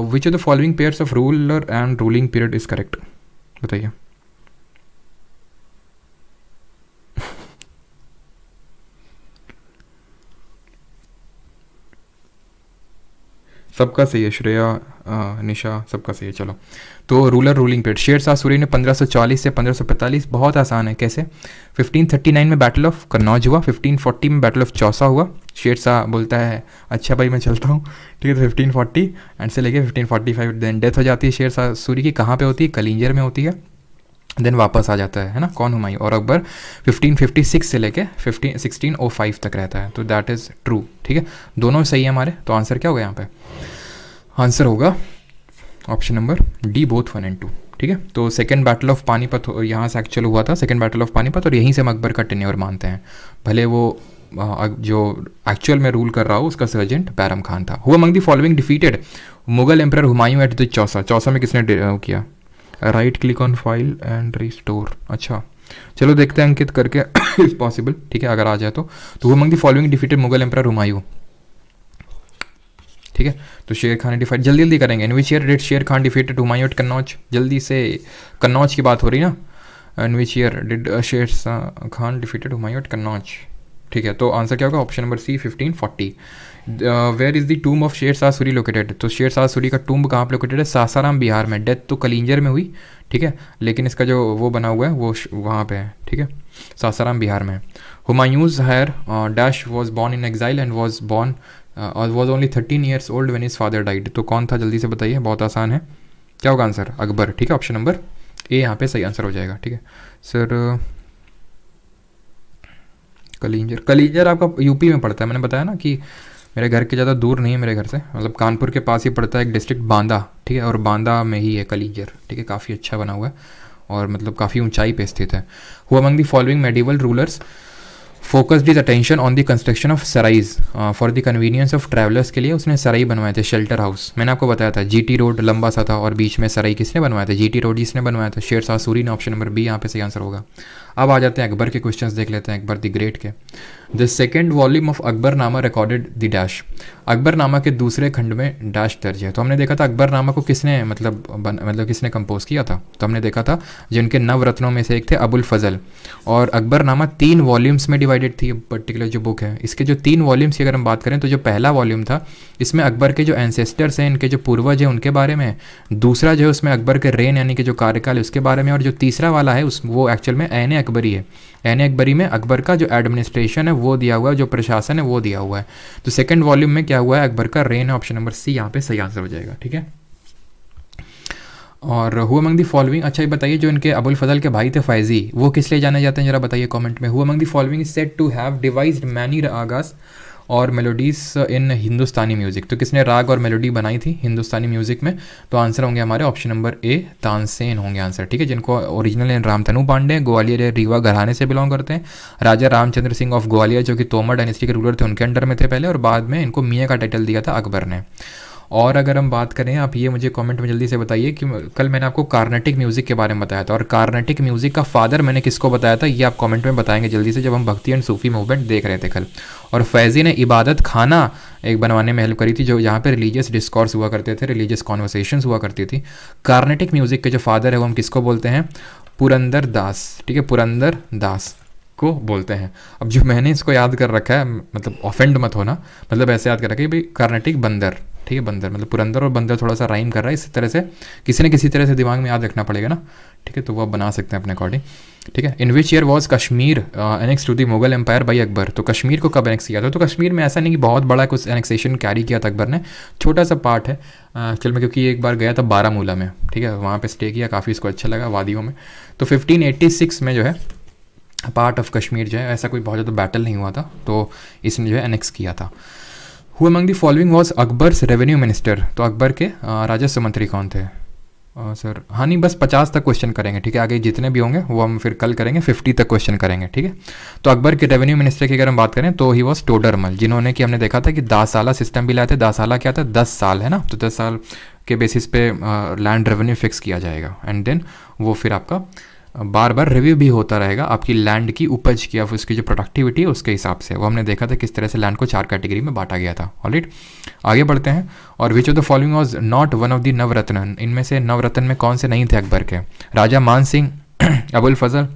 विच of the following pairs of ruler and ruling period is correct? बताइए। सबका सही है, श्रेया, निशा, सबका सही है। चलो, तो रूलर रूलिंग पीरियड, शेर शाह सूरी ने 1540 से 1545, बहुत आसान है, कैसे? 1539 में बैटल ऑफ कन्नौज हुआ, 1540 में बैटल ऑफ चौसा हुआ। शेर शाह बोलता है अच्छा भाई मैं चलता हूँ, ठीक है। तो 1540 एंड से लेके 1545 देन डेथ हो जाती है शेर शाह सूरी की। कहाँ पे होती है? कलिंजर में होती है। देन वापस आ जाता है ना, कौन? हुमायूं। और अकबर 1556 से लेके 1605 तक रहता है। तो दैट इज़ ट्रू, ठीक है। दोनों सही है हमारे। तो आंसर क्या होगा यहाँ पे? आंसर होगा option number D, both 1 and 2, ठीक है। तो सेकेंड बैटल ऑफ पानीपत यहाँ से एक्चुअल हुआ था, सेकेंड बैटल ऑफ पानीपत, और यहीं से हम अकबर का टेन्योर मानते हैं, भले वो जो एक्चुअल में रूल कर रहा हो उसका सर्जेंट बैरम खान था। Who among the following defeated Mughal emperor Humayun at the Chausa? Chausa में किसने किया? Right click on file and restore. अच्छा, चलो देखते हैं अंकित करके इज पॉसिबल, ठीक है, अगर आ जाए तो। Who among the following defeated Mughal emperor Humayun, ठीक है। तो शेर खान ने डिफाइट, जल्दी जल्दी करेंगे। इन which year did Sher Khan defeated Humayun at Kannauj? जल्दी से, कन्नौज की बात हो रही ना। इन which year did Sher Khan defeated Humayun at Kannauj, ठीक है। तो आंसर क्या होगा? Option number C, 1540। Where is the tomb of Sher Shah Suri located? तो शेर शाह सूरी का टूम कहाँ पे लोकेटेड है? सासाराम बिहार में। डेथ तो कलिंजर में हुई, ठीक है, लेकिन इसका जो वो बना हुआ है वो वहाँ पे है, ठीक है, सासाराम बिहार में। Humayun's heir dash was born in exile and was born और was only 13 years old when his father died. तो कौन था? जल्दी से बताइए, बहुत आसान है। क्या होगा आंसर? अकबर, ठीक है। ऑप्शन नंबर ए यहाँ पे सही आंसर हो जाएगा, ठीक है। सर कलिंजर आपका यूपी में पड़ता है, मैंने बताया ना कि मेरे घर के ज़्यादा दूर नहीं है, मेरे घर से मतलब कानपुर के पास ही पड़ता है एक डिस्ट्रिक्ट बांदा, ठीक है, और बांदा में ही है कलिंजर, ठीक है। काफ़ी अच्छा बना हुआ है और मतलब काफ़ी ऊंचाई पे स्थित है। Who among the following medieval rulers focused is attention on the construction of sarais for the convenience of travellers? के लिए उसने सराई बनवाए थे, शेल्टर हाउस। मैंने आपको बताया था जीटी रोड लंबा सा था और बीच में सराई किसने बनवाया था? जीटी रोड जिसने बनवाया था शेर शाह सूरी ने। ऑप्शन नंबर बी यहाँ पे सही आंसर होगा। अब आ जाते हैं अकबर के क्वेश्चंस देख लेते हैं अकबर द ग्रेट के। The second volume of Akbarnama recorded the dash. Akbarnama के दूसरे खंड में डैश दर्ज है। तो हमने देखा था अकबरनामा को किसने मतलब किसने कंपोज किया था, तो हमने देखा था जिनके नवरत्नों में से एक थे अबुल फजल। और अकबरनामा 3 वॉल्यूम्स में डिवाइडेड थी पर्टिकुलर जो बुक है। इसके जो 3 वॉल्यूम्स की अगर हम बात करें तो जो पहला वॉल्यूम था इसमें अकबर के जो एंसेस्टर्स हैं, इनके जो पूर्वज हैं उनके बारे में। दूसरा जो है उसमें अकबर के रेन यानी कि जो कार्यकाल है उसके बारे में। और जो तीसरा वाला है वो एक्चुअल में ऐन अकबरी है। ऐन अकबरी में अकबर का जो एडमिनिस्ट्रेशन है वो दिया हुआ है, जो प्रशासन है वो दिया हुआ है। तो सेकंड वॉल्यूम में क्या हुआ है, अकबर का रेन है। ऑप्शन नंबर सी यहाँ पे सही आंसर हो जाएगा। ठीक है। और हु अमंग द फॉलोइंग, अच्छा ये बताइए जो इनके अबुल फजल के भाई थे फैजी, वो किस लिए जाने जाते हैं जरा बताइए कमेंट में। Who among the following is said to have devised many ragas और मेलोडीज इन हिंदुस्तानी म्यूजिक। तो किसने राग और मेलोडी बनाई थी हिंदुस्तानी म्यूजिक में, तो आंसर होंगे हमारे ऑप्शन नंबर ए तानसेन होंगे आंसर। ठीक है, जिनको ओरिजिनल रामतनु पांडे ग्वालियर रीवा घराने से बिलोंग करते हैं। राजा रामचंद्र सिंह ऑफ ग्वालियर जो कि तोमर डायनेस्टी के रूलर थे उनके अंडर में थे पहले, और बाद में इनको मियाँ का टाइटल दिया था अकबर ने। और अगर हम बात करें, आप ये मुझे कमेंट में जल्दी से बताइए कि कल मैंने आपको कार्नेटिक म्यूज़िक के बारे में बताया था, और कार्नेटिक म्यूज़िक का फादर मैंने किसको बताया था ये आप कमेंट में बताएंगे जल्दी से, जब हम भक्ति एंड सूफी मूवमेंट देख रहे थे कल। और फैज़ी ने इबादत खाना एक बनवाने में हेल्प करी थी, जो यहाँ पे रिलीजियस डिस्कॉर्स हुआ करते थे, रिलीजियस कॉन्वर्सेशंस हुआ करती थी। कार्नेटिक म्यूज़िक के जो फादर है वो हम किसको बोलते हैं, पुरंदर दास। ठीक है, पुरंदर दास को बोलते हैं। अब जो मैंने इसको याद कर रखा है, मतलब ऑफेंड मत होना, मतलब ऐसे याद कर रखा है भाई कार्नेटिक बंदर। ठीक है, बंदर मतलब पुरंदर और बंदर थोड़ा सा राइम कर रहा है, इस तरह से किसी न किसी तरह से दिमाग में याद रखना पड़ेगा ना। ठीक है, तो वो आप बना सकते हैं अपने अकॉर्डिंग। ठीक है, in which year was Kashmir annex to the Mughal empire by Akbar. तो कश्मीर को कब एनेक्स किया था, तो कश्मीर में ऐसा नहीं कि बहुत बड़ा कुछ एनेक्सेशन कैरी किया था अकबर ने, छोटा सा पार्ट है एक्चुअल में, क्योंकि एक बार गया था बारामूला में। ठीक है, वहाँ पे स्टे किया, काफ़ी इसको अच्छा लगा वादियों में। तो 1586 में जो है पार्ट ऑफ कश्मीर जो है, ऐसा कोई बहुत ज़्यादा बैटल नहीं हुआ था, तो इसने जो है एनेक्स किया था। Who among the following was Akbar's revenue minister. तो अकबर के राजस्व मंत्री कौन थे सर। हाँ नहीं, बस 50 तक क्वेश्चन करेंगे। ठीक है, आगे जितने भी होंगे वो हम फिर कल करेंगे, 50 तक क्वेश्चन करेंगे। ठीक है, तो अकबर के रेवेन्यू मिनिस्टर की अगर हम बात करें तो ही वॉज टोडरमल, जिन्होंने कि हमने देखा था कि दासाला सिस्टम भी लाए थे। दासाला क्या था, 10 साल है ना, तो 10 साल के बेसिस पे लैंड रेवेन्यू फिक्स किया जाएगा, एंड देन वो फिर आपका बार बार रिव्यू भी होता रहेगा आपकी लैंड की उपज की, अब उसकी जो प्रोडक्टिविटी है उसके हिसाब से। वो हमने देखा था किस तरह से लैंड को 4 कैटेगरी में बांटा गया था। ऑलराइट, आगे बढ़ते हैं। और which of the following was not one of the Navratna. इनमें से नवरत्न में कौन से नहीं थे अकबर के, राजा मान सिंह, अबुल फजल,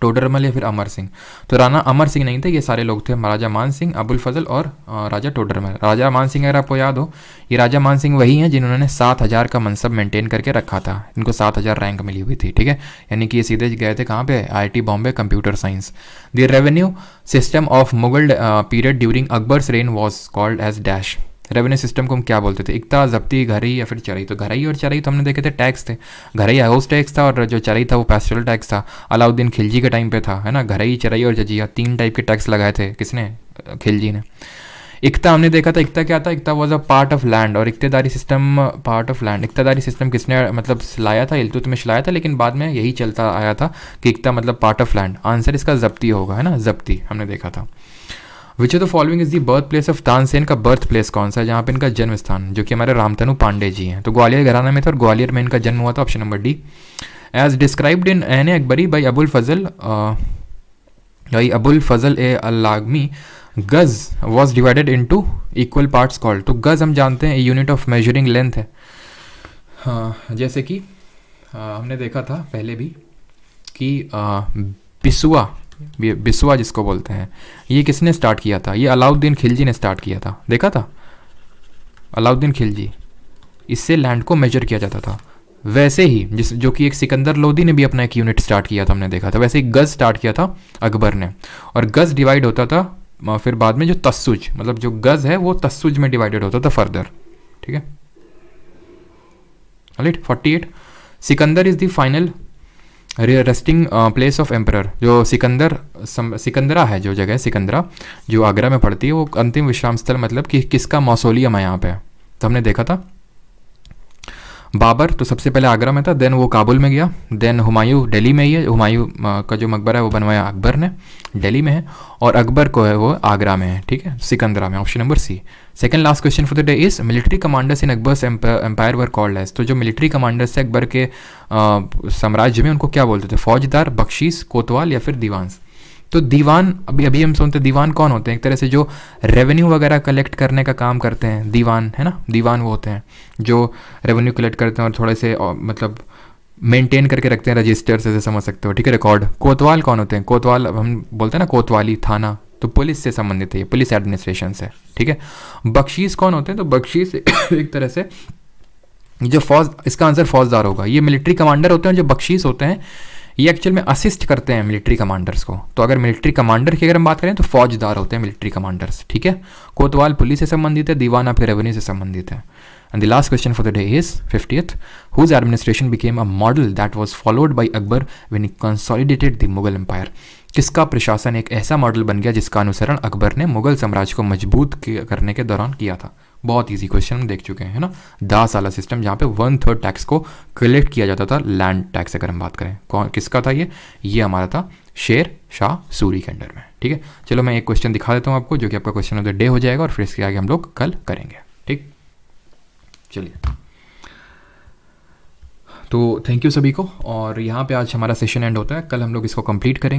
टोडरमल या फिर अमर सिंह। तो राणा अमर सिंह नहीं थे, ये सारे लोग थे, राजा मान सिंह, अबुल फजल और राजा टोडरमल। राजा मान सिंह अगर आपको याद हो, ये राजा मान सिंह वही हैं जिन्होंने 7000 का मनसब मेंटेन करके रखा था, इनको 7000 रैंक मिली हुई थी। ठीक है, यानी कि ये सीधे गए थे कहाँ पे, IIT Bombay computer science. The revenue system of Mughal period during Akbar's reign was called as dash. Revenue system को हम क्या बोलते थे, इक्ता, जब्ती, घरई या फिर चरई। तो घरई और चरई तो हमने देखे थे टैक्स थे, घरई हाउस टैक्स था और जो चरई था वो पैस्टोरल टैक्स था। अलाउद्दीन खिलजी के टाइम पे था, है ना, घरई, चरई और जजिया 3 टाइप के टैक्स लगाए थे, किसने, खिलजी ने। इक्ता हमने देखा था, इक्ता क्या था, iqta was a part of land, और iqtedari system part of land. Iqtedari system किसने मतलब लाया था, इल्तुतमिश लाया था, लेकिन बाद में यही चलता आया था कि इक्ता मतलब पार्ट ऑफ लैंड। आंसर इसका जब्ती होगा, है ना, जब्ती हमने देखा था। विच of the following is the birth place of Tansen. का बर्थ प्लेस कौन सा है, जहाँ पे इनका जन्म स्थान, जो कि हमारे रामतनु पांडे जी हैं। तो ग्वालियर घराना में था और ग्वालियर में इनका जन्म हुआ था, option number D. As described in Ain Akbari by Abul Fazl e Allami, gaz was divided into equal parts called. तो गज हम जानते हैं यूनिट ऑफ मेजरिंग लेंथ है। हाँ, जैसे कि हमने देखा था पहले भी कि बिस्वा जिसको बोलते हैं, ये किसने स्टार्ट किया था, ये अलाउद्दीन खिलजी ने स्टार्ट किया था, देखा था अलाउद्दीन खिलजी, इससे लैंड को मेजर किया जाता था। वैसे ही जो कि एक सिकंदर लोदी ने भी अपना एक यूनिट स्टार्ट किया था, हमने देखा था, वैसे ही गज स्टार्ट किया था अकबर ने, और गज डिवाइड होता था फिर बाद में जो तस्सुज, मतलब जो गज है वो तस्सुज में डिवाइडेड होता था फर्दर। ठीक है, 48 Sikandar is the final resting place of emperor. जो सिकंदरा है, जो जगह सिकंदरा जो आगरा में पड़ती है, वो अंतिम विश्राम स्थल मतलब कि किसका मौसोलियम है यहाँ पे। तो हमने देखा था बाबर तो सबसे पहले आगरा में था, देन वो काबुल में गया, देन हुमायूं दिल्ली में ही है, हुमायूं का जो मकबरा है वो बनवाया अकबर ने, दिल्ली में है, और अकबर को है वो आगरा में है, ठीक है, सिकंदरा में, option number C. Second last question for the day is military commanders in Akbar's empire were called as. तो जो मिलिट्री कमांडर्स थे अकबर के साम्राज्य में, उनको क्या बोलते थे? फौजदार, बख्शीस, कोतवाल या फिर दीवान। तो दीवान, अभी अभी हम सुनते हैं दीवान कौन होते हैं? एक तरह से जो रेवेन्यू वगैरह कलेक्ट करने का काम करते हैं, दीवान, है ना, दीवान वो होते हैं जो रेवेन्यू कलेक्ट करते हैं और थोड़े से मतलब मेंटेन करके रखते हैं रजिस्टर से समझ सकते हो, ठीक है, रिकॉर्ड। कोतवाल कौन होते हैं? कोतवाल हम बोलते हैं ना, कोतवाली थाना, तो पुलिस से संबंधित है, ये पुलिस एडमिनिस्ट्रेशन से, ठीक है। बख्शीस कौन होते हैं? तो बख्शीस एक तरह से जो फौज, इसका आंसर फौजदार होगा। ये मिलिट्री कमांडर होते हैं, जो बख्शीस होते हैं ये एक्चुअल में असिस्ट करते हैं मिलिट्री कमांडर्स को। तो अगर मिलिट्री कमांडर की अगर हम बात करें तो फौजदार होते हैं मिलिट्री कमांडर्स, ठीक है। कोतवाल पुलिस से संबंधित है, दीवान आपके रेवेन्यू से संबंधित है। And the last question for the day is 50th, whose administration became a model that was followed by Akbar when he consolidated the Mughal empire. किसका प्रशासन एक ऐसा मॉडल बन गया जिसका अनुसरण अकबर ने मुगल साम्राज्य को मजबूत करने के दौरान किया था? बहुत इजी क्वेश्चन हम देख चुके हैं, है ना। दास वाला सिस्टम जहाँ पे 1/3 टैक्स को कलेक्ट किया जाता था, लैंड टैक्स अगर हम बात करें। कौन, किसका था ये हमारा था शेर शाह सूरी के अंडर में, ठीक है। चलो मैं एक क्वेश्चन दिखा देता हूँ आपको, जो कि आपका क्वेश्चन ऑफ द डे हो जाएगा, और फिर इसके आगे हम लोग कल करेंगे, ठीक। चलिए, तो थैंक यू सभी को, और यहाँ पे आज हमारा सेशन एंड होता है, कल हम लोग इसको कंप्लीट करेंगे।